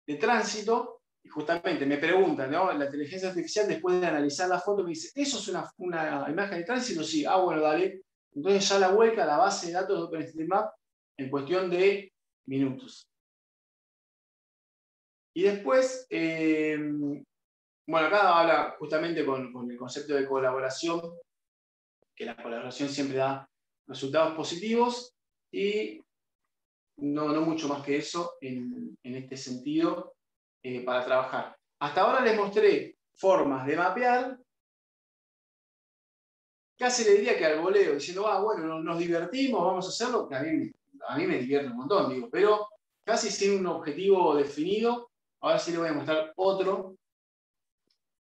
de tránsito, y justamente me preguntan, ¿no? La inteligencia artificial, después de analizar la foto, me dice, ¿eso es una imagen de tránsito? Sí, bueno, dale. Entonces ya la vuelca a la base de datos de OpenStreetMap en cuestión de minutos. Y después, bueno, acá habla justamente con el concepto de colaboración, que la colaboración siempre da resultados positivos, y no mucho más que eso en este sentido para trabajar. Hasta ahora les mostré formas de mapear, casi le diría que al voleo, diciendo, bueno, nos divertimos, vamos a hacerlo, que a mí me divierte un montón, digo, pero casi sin un objetivo definido. Ahora sí les voy a mostrar otro,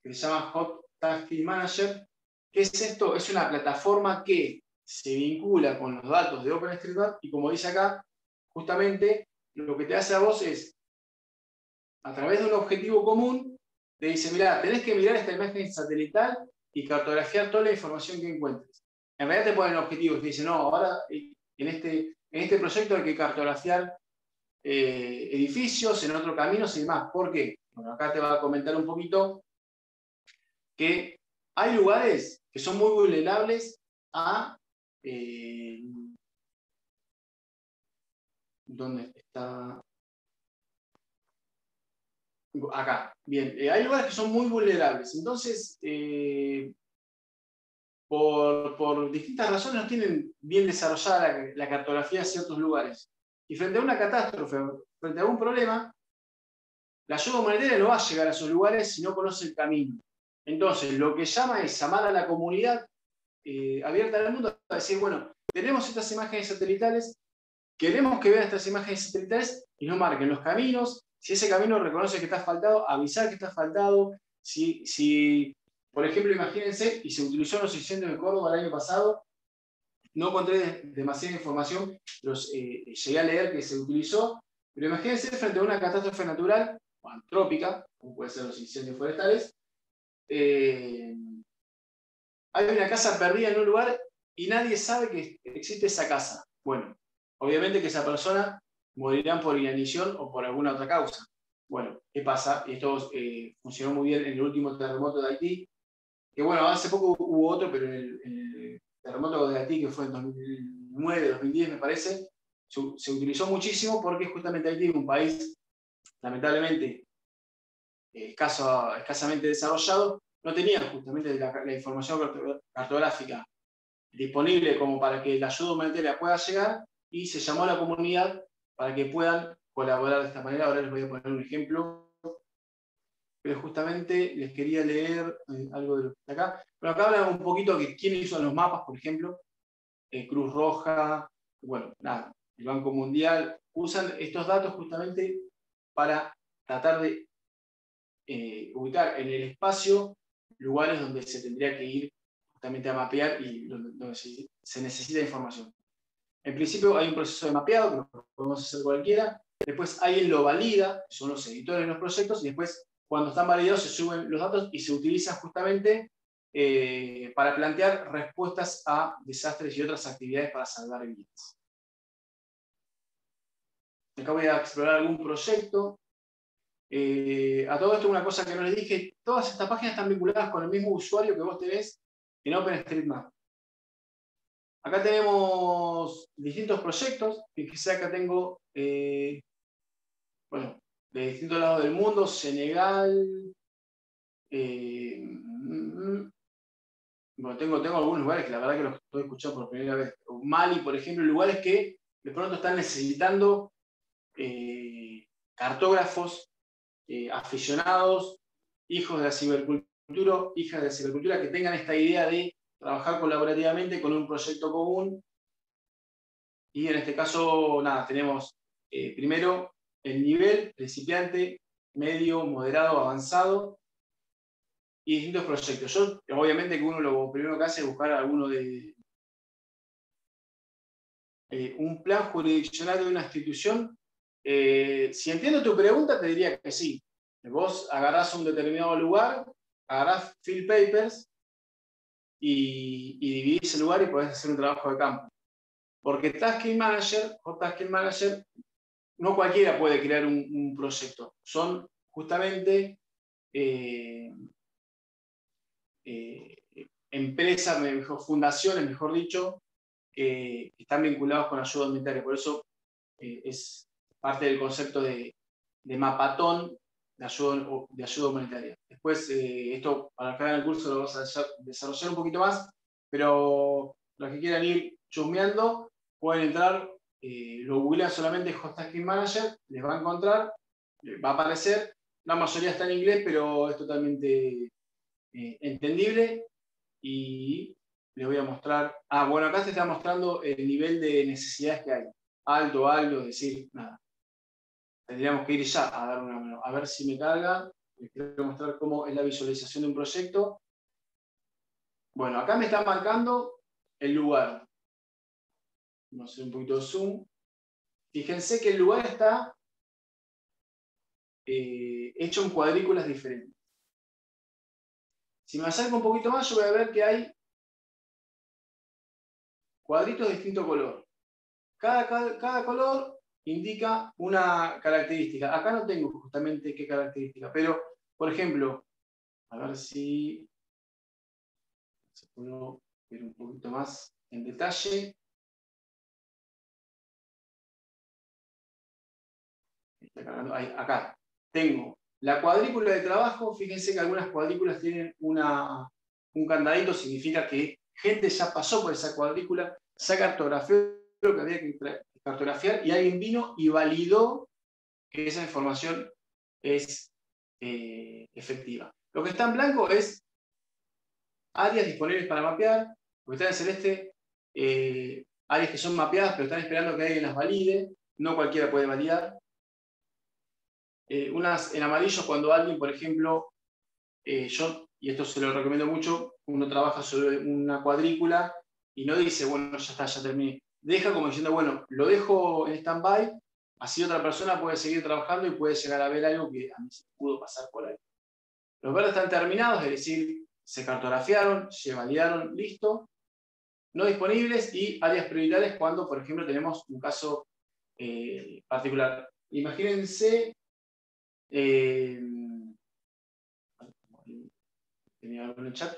que se llama Hot Tasking Manager. ¿Qué es esto? Es una plataforma que se vincula con los datos de OpenStreetMap y, como dice acá, justamente lo que te hace a vos es, a través de un objetivo común, te dice, mirá, tenés que mirar esta imagen satelital y cartografiar toda la información que encuentres. en realidad te ponen objetivos, te dicen, no, ahora en este proyecto hay que cartografiar edificios, en otro caminos y demás. ¿Por qué? Bueno, acá te va a comentar un poquito que hay lugares que son muy vulnerables a... ¿dónde está? Acá. Bien, hay lugares que son muy vulnerables. Entonces, por distintas razones no tienen bien desarrollada la cartografía de ciertos lugares. Y frente a una catástrofe, frente a un problema, la ayuda humanitaria no va a llegar a esos lugares si no conoce el camino. Entonces, lo que llama es llamar a la comunidad abierta al mundo a decir, bueno, tenemos estas imágenes satelitales, queremos que vean estas imágenes satelitales y nos marquen los caminos. Si ese camino reconoce que está asfaltado, avisar que está asfaltado. Si por ejemplo, imagínense, y se utilizó en los incendios de Córdoba el año pasado, no encontré demasiada información, pero llegué a leer que se utilizó, pero imagínense frente a una catástrofe natural o antrópica, como pueden ser los incendios forestales, hay una casa perdida en un lugar y nadie sabe que existe esa casa. Bueno, obviamente que esa persona morirá por inanición o por alguna otra causa. Bueno, ¿qué pasa? Y esto funcionó muy bien en el último terremoto de Haití, que bueno, hace poco hubo otro, pero en el terremoto de Haití, que fue en 2009, 2010 me parece, se utilizó muchísimo porque justamente Haití es un país, lamentablemente, escasamente desarrollado, no tenía justamente la información cartográfica disponible como para que la ayuda humanitaria pueda llegar, y se llamó a la comunidad para que puedan colaborar de esta manera. Ahora les voy a poner un ejemplo, pero justamente les quería leer algo de lo que está acá. Pero acá hablan un poquito de quiénes usan los mapas, por ejemplo, Cruz Roja, bueno, nada, el Banco Mundial, usan estos datos justamente para tratar de ubicar en el espacio lugares donde se tendría que ir justamente a mapear y donde se necesita información. En principio hay un proceso de mapeado, que lo podemos hacer cualquiera. Después alguien lo valida, son los editores de los proyectos, y después cuando están validados se suben los datos y se utilizan justamente para plantear respuestas a desastres y otras actividades para salvar vidas. Acá voy a explorar algún proyecto. A todo esto una cosa que no les dije, todas estas páginas están vinculadas con el mismo usuario que vos tenés en OpenStreetMap. Acá tenemos distintos proyectos, fíjense acá tengo, bueno, de distintos lados del mundo, Senegal, bueno, tengo algunos lugares que la verdad que los estoy escuchando por primera vez. Mali, por ejemplo, lugares que de pronto están necesitando cartógrafos, aficionados, hijos de la cibercultura, hijas de la cibercultura, que tengan esta idea de trabajar colaborativamente con un proyecto común. Y en este caso, nada, tenemos primero el nivel, principiante, medio, moderado, avanzado, y distintos proyectos. Yo, obviamente que uno lo primero que hace es buscar alguno de un plan jurisdiccional de una institución. Si entiendo tu pregunta, te diría que sí. Vos agarrás un determinado lugar, agarrás field papers y dividís el lugar y podés hacer un trabajo de campo. Porque Tasking Manager o Tasking Manager, no cualquiera puede crear un proyecto. Son justamente empresas, fundaciones, mejor dicho, que están vinculados con ayuda humanitaria. Por eso es parte del concepto de mapatón de ayuda humanitaria. Después, esto para acá en el curso lo vamos a desarrollar un poquito más, pero los que quieran ir chusmeando pueden entrar, lo googlean solamente Hosttasking Manager, les va a encontrar, va a aparecer. La mayoría está en inglés, pero es totalmente entendible. Y les voy a mostrar. Bueno, acá se está mostrando el nivel de necesidades que hay. Alto, alto, es decir, nada. Tendríamos que ir ya a dar una mano. A ver si me carga. Les quiero mostrar cómo es la visualización de un proyecto. Bueno, acá me está marcando el lugar. Vamos a hacer un poquito de zoom. Fíjense que el lugar está hecho en cuadrículas diferentes. Si me acerco un poquito más, yo voy a ver que hay cuadritos de distinto color. Cada color indica una característica. Acá no tengo justamente qué característica, pero, por ejemplo, a ver si se puedo ver un poquito más en detalle. Está cargando. Ahí, acá tengo la cuadrícula de trabajo. Fíjense que algunas cuadrículas tienen un candadito, significa que gente ya pasó por esa cuadrícula, se cartografió lo que había que cartografiar y alguien vino y validó que esa información es efectiva. Lo que está en blanco es áreas disponibles para mapear. Lo que está en celeste, áreas que son mapeadas pero están esperando que alguien las valide. No cualquiera puede validar. Unas en amarillo cuando alguien, por ejemplo, yo, y esto se lo recomiendo mucho, uno trabaja sobre una cuadrícula y no dice, bueno, ya está, ya terminé. Deja como diciendo, bueno, lo dejo en stand-by, así otra persona puede seguir trabajando y puede llegar a ver algo que a mí se pudo pasar por ahí. Los verdes están terminados, es decir, se cartografiaron, se validaron, listo. No disponibles y áreas prioritarias cuando, por ejemplo, tenemos un caso particular. Imagínense, tenía algo en el chat.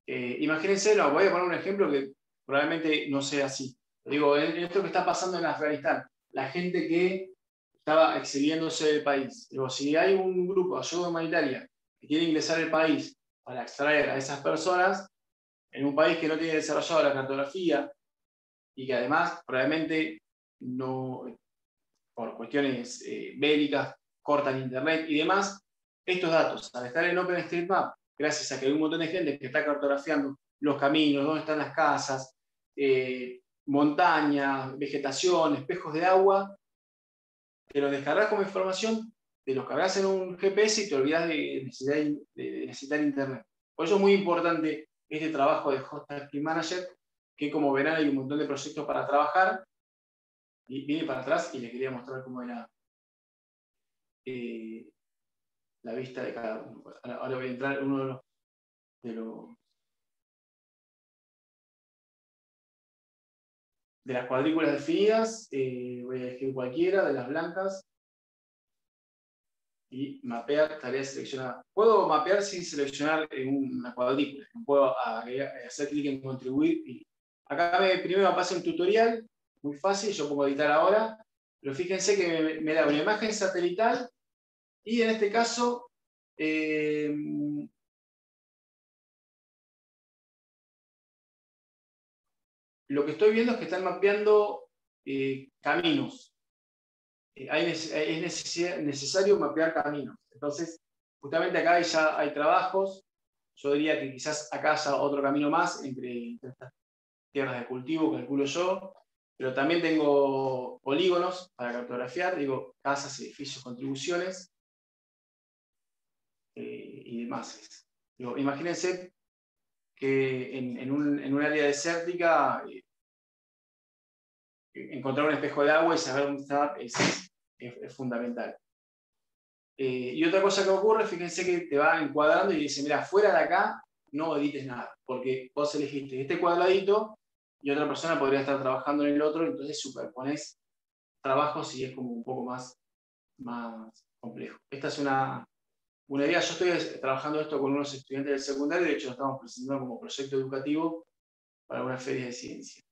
Imagínense, no, voy a poner un ejemplo que probablemente no sea así. Digo, en esto que está pasando en Afganistán, la gente que estaba exiliándose del país. Digo, si hay un grupo de ayuda humanitaria que quiere ingresar al país para extraer a esas personas, en un país que no tiene desarrollado la cartografía y que además probablemente no, por cuestiones bélicas, cortan internet y demás, estos datos, al estar en OpenStreetMap, gracias a que hay un montón de gente que está cartografiando los caminos, dónde están las casas, montañas, vegetación, espejos de agua, te los descargas como información, te los cargas en un GPS y te olvidas de necesitar internet. Por eso es muy importante este trabajo de Host Traffic Manager, que como verán hay un montón de proyectos para trabajar. Y vine para atrás y les quería mostrar cómo era la vista de cada uno. Ahora voy a entrar en uno de las cuadrículas definidas. Voy a elegir cualquiera de las blancas y mapear tarea seleccionada. Puedo mapear sin seleccionar una cuadrícula. Puedo hacer clic en contribuir. Y acá primero me pasa un tutorial muy fácil. Yo pongo editar ahora. Pero fíjense que me da una imagen satelital y en este caso lo que estoy viendo es que están mapeando caminos. Es necesario mapear caminos. Entonces, justamente acá ya hay trabajos. Yo diría que quizás acá haya otro camino más entre estas tierras de cultivo, calculo yo. Pero también tengo polígonos para cartografiar. Digo, casas, edificios, contribuciones y demás. Digo, imagínense que en un área desértica encontrar un espejo de agua y saber dónde está es fundamental. Y otra cosa que ocurre, fíjense que te va encuadrando y dice, mira, fuera de acá no edites nada, porque vos elegiste este cuadradito y otra persona podría estar trabajando en el otro, entonces superpones trabajos y es como un poco más complejo. Esta es una idea. Yo estoy trabajando esto con unos estudiantes del secundario, de hecho lo estamos presentando como proyecto educativo para una feria de ciencia.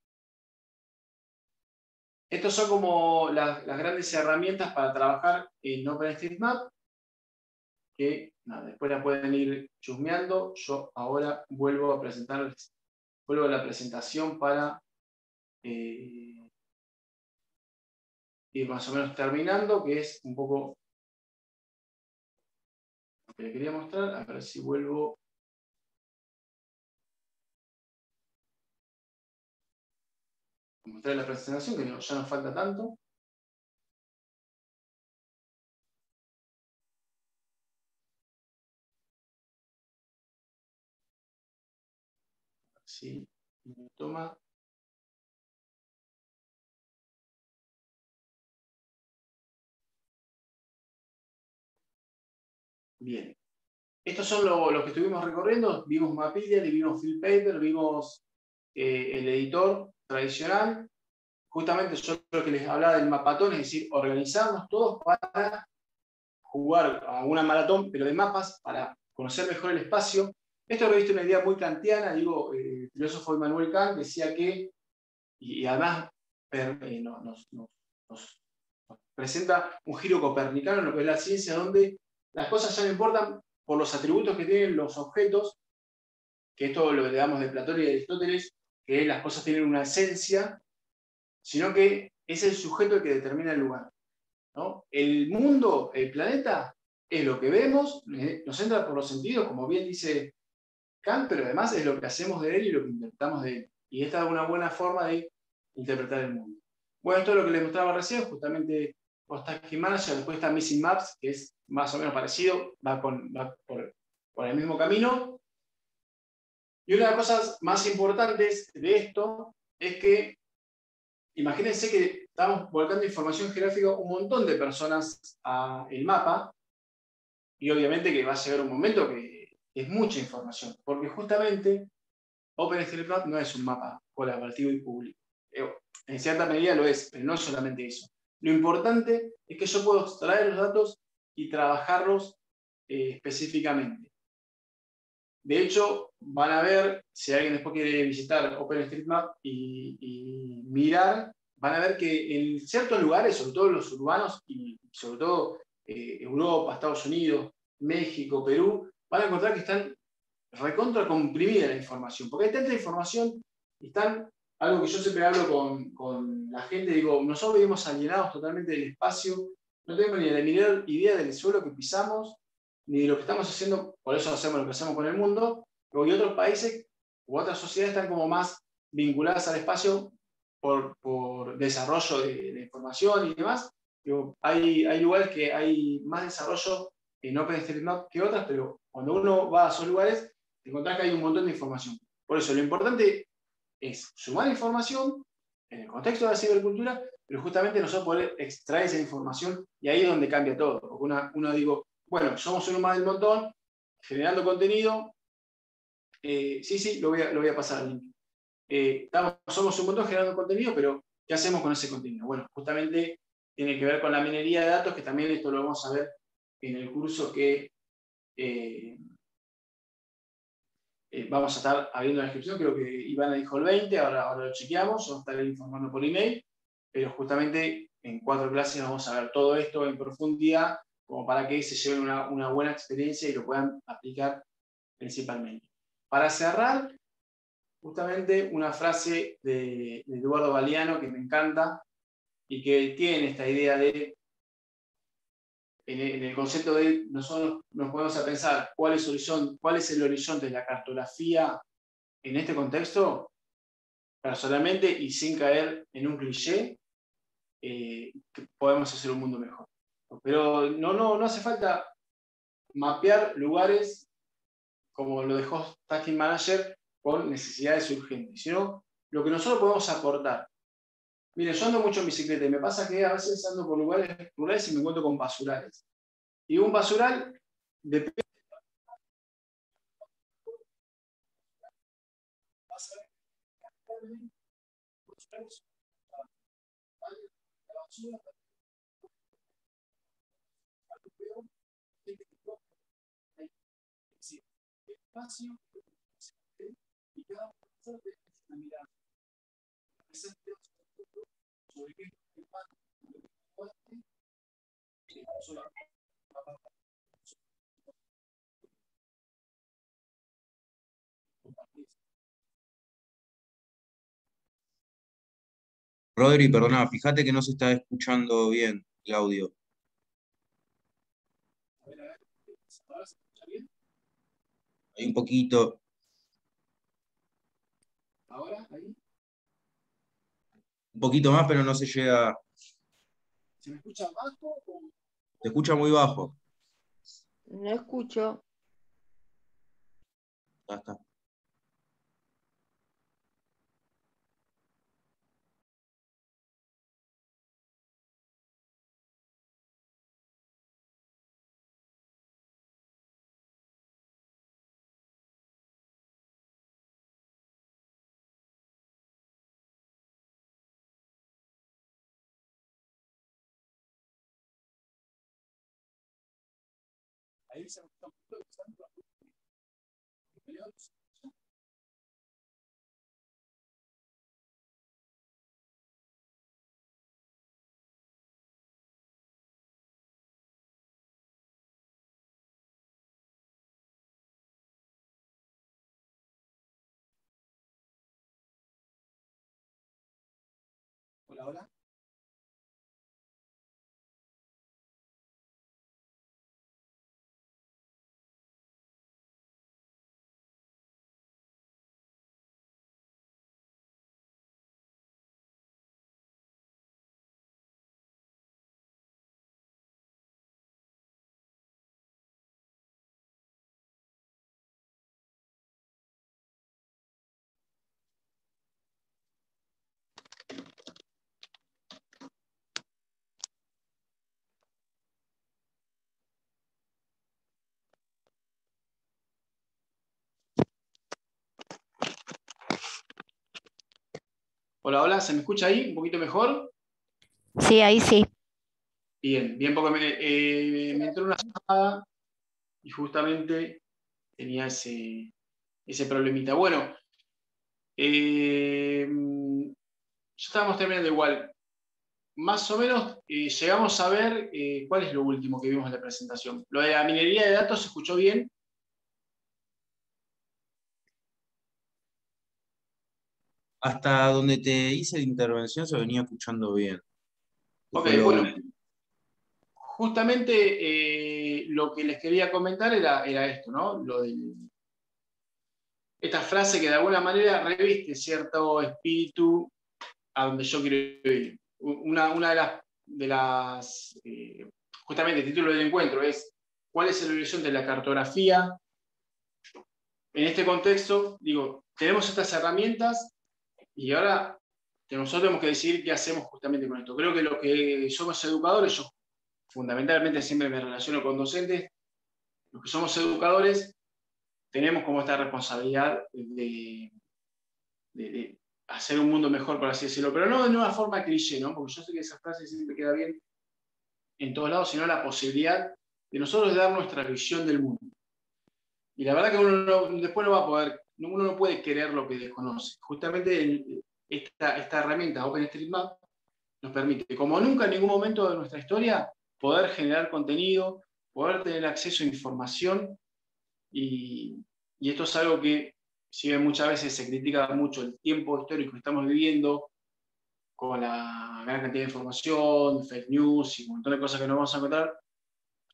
Estos son como las grandes herramientas para trabajar en OpenStreetMap, que nada, después la pueden ir chusmeando. Yo ahora vuelvo a presentarles, vuelvo a la presentación para ir más o menos terminando, que es un poco lo que les quería mostrar. A ver si vuelvo. A mostrar la presentación, que ya no falta tanto. Sí, me toma. Bien. Estos son los que estuvimos recorriendo. Vimos Mappedia, vimos Field Paper, vimos el editor tradicional. Justamente yo lo que les hablaba del mapatón, es decir, organizarnos todos para jugar a una maratón, pero de mapas, para conocer mejor el espacio. Esto lo he visto una idea muy kantiana, digo, el filósofo Immanuel Kant decía que, y además nos presenta un giro copernicano en lo que es la ciencia, donde las cosas ya no importan por los atributos que tienen los objetos, que esto lo heredamos de Platón y de Aristóteles, que las cosas tienen una esencia, sino que es el sujeto el que determina el lugar, ¿no? El mundo, el planeta, es lo que vemos, nos entra por los sentidos, como bien dice Kant, pero además es lo que hacemos de él y lo que interpretamos de él. Y esta es una buena forma de interpretar el mundo. Bueno, esto es lo que les mostraba recién, justamente Tasking Manager, después está Missing Maps, que es más o menos parecido, va por el mismo camino. Y una de las cosas más importantes de esto es que, imagínense que estamos volcando información geográfica un montón de personas al mapa, y obviamente que va a llegar un momento que es mucha información, porque justamente OpenStreetMap no es un mapa colaborativo y público. En cierta medida lo es, pero no solamente eso. Lo importante es que yo puedo extraer los datos y trabajarlos específicamente. De hecho, van a ver, si alguien después quiere visitar OpenStreetMap y mirar, van a ver que en ciertos lugares, sobre todo los urbanos y sobre todo Europa, Estados Unidos, México, Perú, van a encontrar que están recontra comprimida la información, porque hay tanta información y están, algo que yo siempre hablo con la gente, digo, nosotros vivimos alienados totalmente del espacio, no tenemos ni la menor idea del suelo que pisamos, ni de lo que estamos haciendo, por eso hacemos lo que hacemos con el mundo, pero hay otros países u otras sociedades están como más vinculadas al espacio por desarrollo de información y demás. Digo, hay lugares que hay más desarrollo en OpenStreetMap que otras, pero cuando uno va a esos lugares, te encontrás que hay un montón de información. Por eso lo importante es sumar información en el contexto de la cibercultura, pero justamente nosotros poder extraer esa información y ahí es donde cambia todo. Porque uno digo, bueno, somos uno más del montón, generando contenido. Sí, lo voy a pasar al link. Somos un montón generando contenido, pero ¿qué hacemos con ese contenido? Bueno, justamente tiene que ver con la minería de datos, que también esto lo vamos a ver en el curso que vamos a estar abriendo la inscripción. Creo que Ivana dijo el 20, ahora lo chequeamos, yo estaré informando por email, pero justamente en 4 clases vamos a ver todo esto en profundidad, como para que se lleven una buena experiencia y lo puedan aplicar principalmente. Para cerrar, justamente una frase de Eduardo Galeano que me encanta y que tiene esta idea de, en el concepto de nosotros nos podemos a pensar cuál es el horizonte de la cartografía en este contexto, personalmente y sin caer en un cliché, que podemos hacer un mundo mejor. Pero no hace falta mapear lugares como lo dejó Tasking Manager con necesidades urgentes, sino lo que nosotros podemos aportar. Mire, yo ando mucho en bicicleta y me pasa que a veces ando por lugares rurales y me encuentro con basurales. Y un basural depende espacio y cada persona tiene una mirada. Sobre qué Rodri, perdona, fíjate que no se está escuchando bien el audio. ahora se escucha bien. Hay un poquito, Ahora, ahí. un poquito más, pero no se llega. ¿Se me escucha bajo o Se escucha muy bajo. No escucho. Ya está. Ahí se me está un poquito usando. Hola, hola. Hola, hola, ¿se me escucha ahí? ¿Un poquito mejor? Sí, ahí sí. Bien, bien, porque me entró una llamada y justamente tenía ese problemita. Bueno, ya estábamos terminando igual. Más o menos llegamos a ver cuál es lo último que vimos en la presentación. Lo de la minería de datos, ¿se escuchó bien? Hasta donde te hice la intervención se venía escuchando bien. ¿Qué Ok, fue lo bueno, último? justamente lo que les quería comentar era esto, ¿no? Esta frase que de alguna manera reviste cierto espíritu a donde yo quiero ir. Una justamente el título del encuentro es ¿cuál es el horizonte de la cartografía? En este contexto, digo, tenemos estas herramientas y ahora nosotros tenemos que decidir qué hacemos justamente con esto. Creo que lo que somos educadores, yo fundamentalmente siempre me relaciono con docentes, los que somos educadores tenemos como esta responsabilidad de hacer un mundo mejor, por así decirlo, pero no de una forma cliché, ¿no? Porque yo sé que esa frase siempre queda bien en todos lados, sino la posibilidad de nosotros dar nuestra visión del mundo. Y la verdad que después no va a poder, uno no puede querer lo que desconoce. Justamente esta herramienta OpenStreetMap nos permite, como nunca en ningún momento de nuestra historia, poder generar contenido, poder tener acceso a información y esto es algo que, si bien muchas veces se critica mucho el tiempo histórico que estamos viviendo, con la gran cantidad de información, fake news y un montón de cosas que no vamos a encontrar,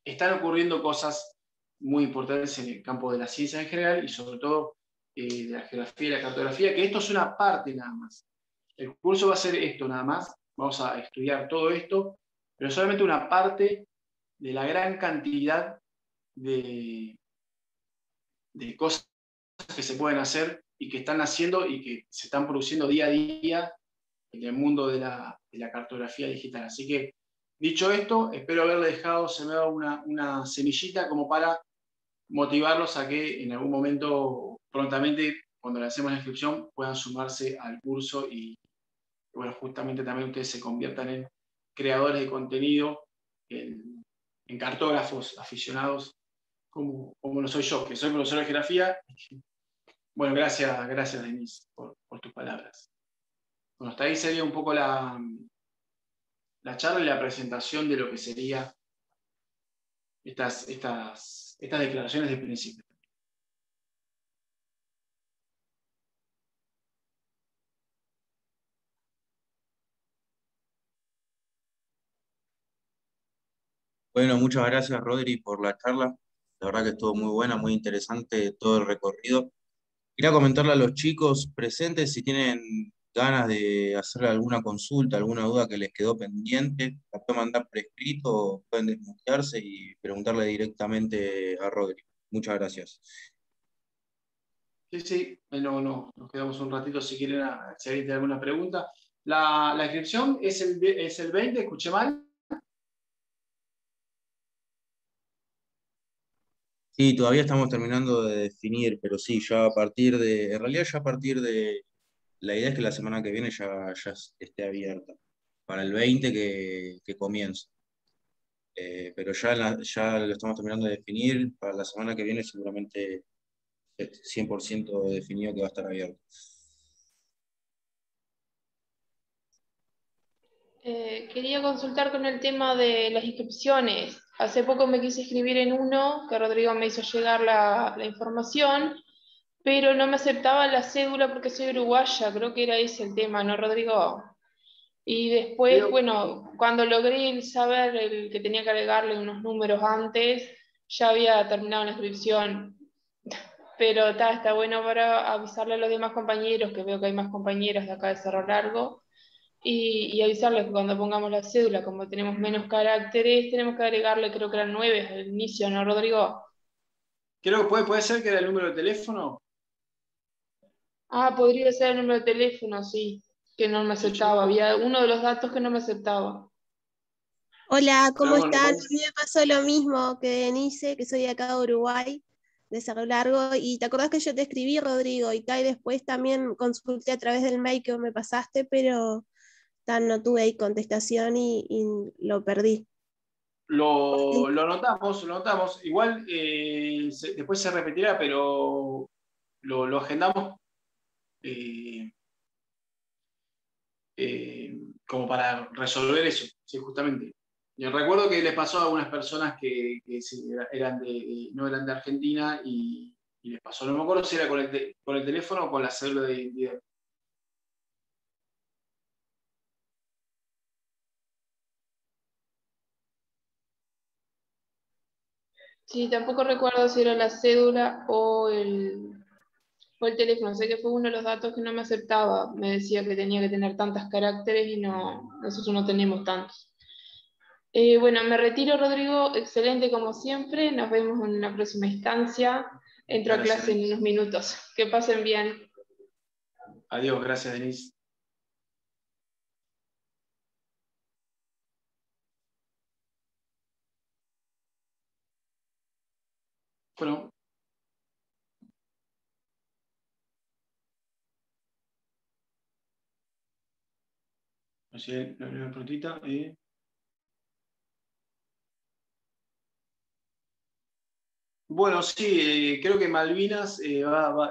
están ocurriendo cosas muy importantes en el campo de la ciencia en general y sobre todo de la geografía y la cartografía, que esto es una parte nada más. El curso va a ser esto nada más, vamos a estudiar todo esto, pero solamente una parte de la gran cantidad de, de cosas que se pueden hacer y que están haciendo y que se están produciendo día a día en el mundo de la cartografía digital. Así que, dicho esto, espero haberle dejado sembrado una semillita como para motivarlos a que en algún momento, prontamente, cuando le hacemos la inscripción, puedan sumarse al curso y, bueno, justamente también ustedes se conviertan en creadores de contenido, en cartógrafos aficionados, como lo soy yo, que soy profesor de geografía. Bueno, gracias Denise, por tus palabras. Bueno, hasta ahí sería un poco la charla y la presentación de lo que sería estas declaraciones de principio. Bueno, muchas gracias, Rodri, por la charla. La verdad que estuvo muy buena, muy interesante todo el recorrido. Quería comentarle a los chicos presentes si tienen ganas de hacerle alguna consulta, alguna duda que les quedó pendiente, la pueden mandar por escrito o pueden desmutearse y preguntarle directamente a Rodri. Muchas gracias. Sí, sí, no, nos quedamos un ratito si quieren si alguien tiene alguna pregunta. La inscripción es el 20, escuché mal. Sí, todavía estamos terminando de definir, pero sí, ya a partir en realidad ya a partir la idea es que la semana que viene ya esté abierta, para el 20 que comienza. pero ya lo estamos terminando de definir. Para la semana que viene seguramente 100% definido que va a estar abierto. Quería consultar con el tema de las inscripciones. Hace poco me quise inscribir en uno, que Rodrigo me hizo llegar la información, pero no me aceptaba la cédula porque soy uruguaya, creo que era ese el tema, ¿no, Rodrigo? Y después, Creo, bueno, cuando logré saber el que tenía que agregarle unos números antes, ya había terminado la inscripción. Pero está bueno para avisarle a los demás compañeros, que veo que hay más compañeros de acá de Cerro Largo, y avisarles que cuando pongamos la cédula, como tenemos menos caracteres, tenemos que agregarle, creo que eran 9 al inicio, ¿no, Rodrigo? creo que puede ser que era el número de teléfono. Ah, podría ser el número de teléfono, sí, que no me Sí, aceptaba. Había uno de los datos que no me aceptaba. Hola, ¿cómo pero bueno, están? A mí me pasó lo mismo que Denise, que soy de acá de Uruguay, de Cerro Largo, y te acordás que yo te escribí, Rodrigo, y tal, después también consulté a través del mail que me pasaste, pero no tuve ahí contestación y lo perdí. lo notamos, lo notamos. Igual después se repetirá, pero lo agendamos eh, como para resolver eso, sí, justamente. Yo recuerdo que le pasó a algunas personas que sí, no eran de Argentina y les pasó. No me acuerdo si era con el teléfono o con la cédula de identidad. Sí, tampoco recuerdo si era la cédula o el teléfono. Sé que fue uno de los datos que no me aceptaba. Me decía que tenía que tener tantos caracteres y no, nosotros no tenemos tantos. Bueno, me retiro, Rodrigo. Excelente como siempre. Nos vemos en una próxima instancia. Entro a Gracias, clase en Denise. unos minutos. Que pasen bien. Adiós, gracias, Denise. Bueno, así la primera preguntita. Bueno, sí, creo que Malvinas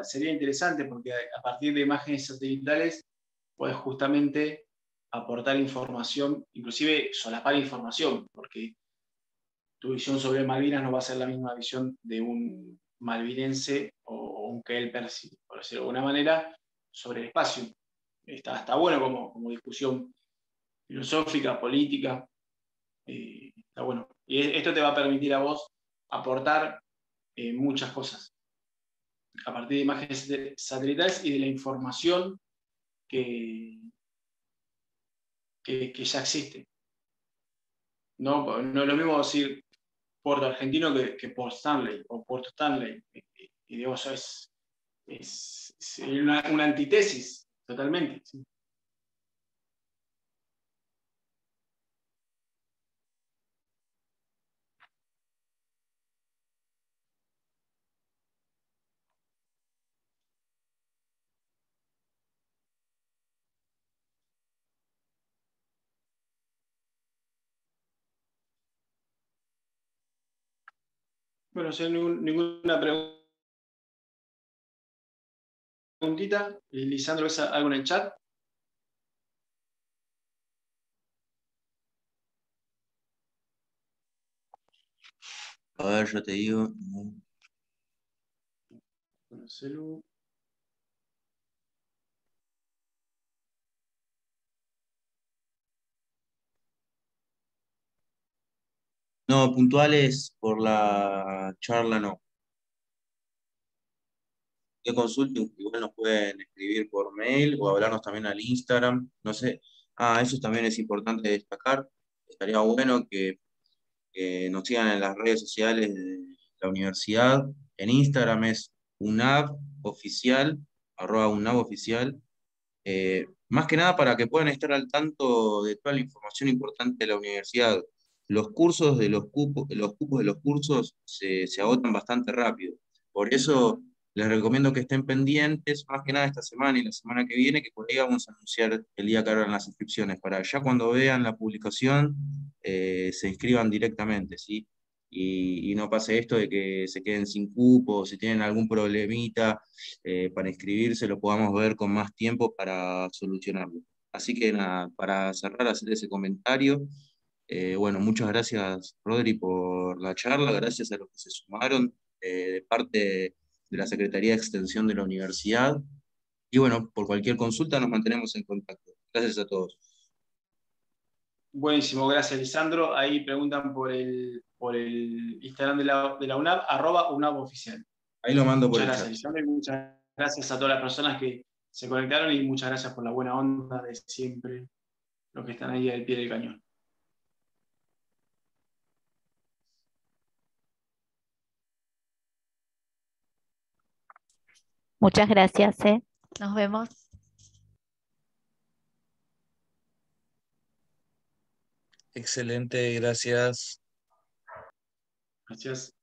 sería interesante porque a partir de imágenes satelitales puedes justamente aportar información, inclusive solapar información, porque tu visión sobre Malvinas no va a ser la misma visión de un malvinense o un Kelper, por decirlo de alguna manera, sobre el espacio. Está bueno como discusión filosófica, política, está bueno. Y esto te va a permitir a vos aportar muchas cosas a partir de imágenes satelitales y de la información que, que ya existe. No es lo mismo decir Puerto Argentino que Port Stanley o Puerto Stanley. Y digo, eso es una antítesis, totalmente. ¿Sí? Bueno, si hay ninguna preguntita, Lisandro, ¿ves algo en el chat? A ver, yo te digo. No, puntuales por la charla no. Que consulten, igual nos pueden escribir por mail o hablarnos también al Instagram. No sé. Ah, eso también es importante destacar. Estaría bueno que nos sigan en las redes sociales de la universidad. En Instagram es unaboficial, @unaboficial. Más que nada para que puedan estar al tanto de toda la información importante de la universidad. Los cursos de los cupos de los cursos se agotan bastante rápido. Por eso les recomiendo que estén pendientes, más que nada esta semana y la semana que viene, que por ahí vamos a anunciar el día que abran las inscripciones, para ya cuando vean la publicación se inscriban directamente, ¿sí? Y no pase esto de que se queden sin cupo, si tienen algún problemita para inscribirse, lo podamos ver con más tiempo para solucionarlo. Así que nada, para cerrar, hacer ese comentario. Bueno, muchas gracias, Rodri, por la charla, gracias a los que se sumaron de parte de la Secretaría de Extensión de la Universidad. Y bueno, por cualquier consulta nos mantenemos en contacto. Gracias a todos. Buenísimo, gracias, Lisandro. Ahí preguntan por el Instagram de la UNAV, @UNAVoficial. Ahí lo mando por Muchas el gracias, chat. Lisandro, y muchas gracias a todas las personas que se conectaron y muchas gracias por la buena onda de siempre, los que están ahí al pie del cañón. Muchas gracias, ¿eh? Nos vemos. Excelente, gracias. Gracias.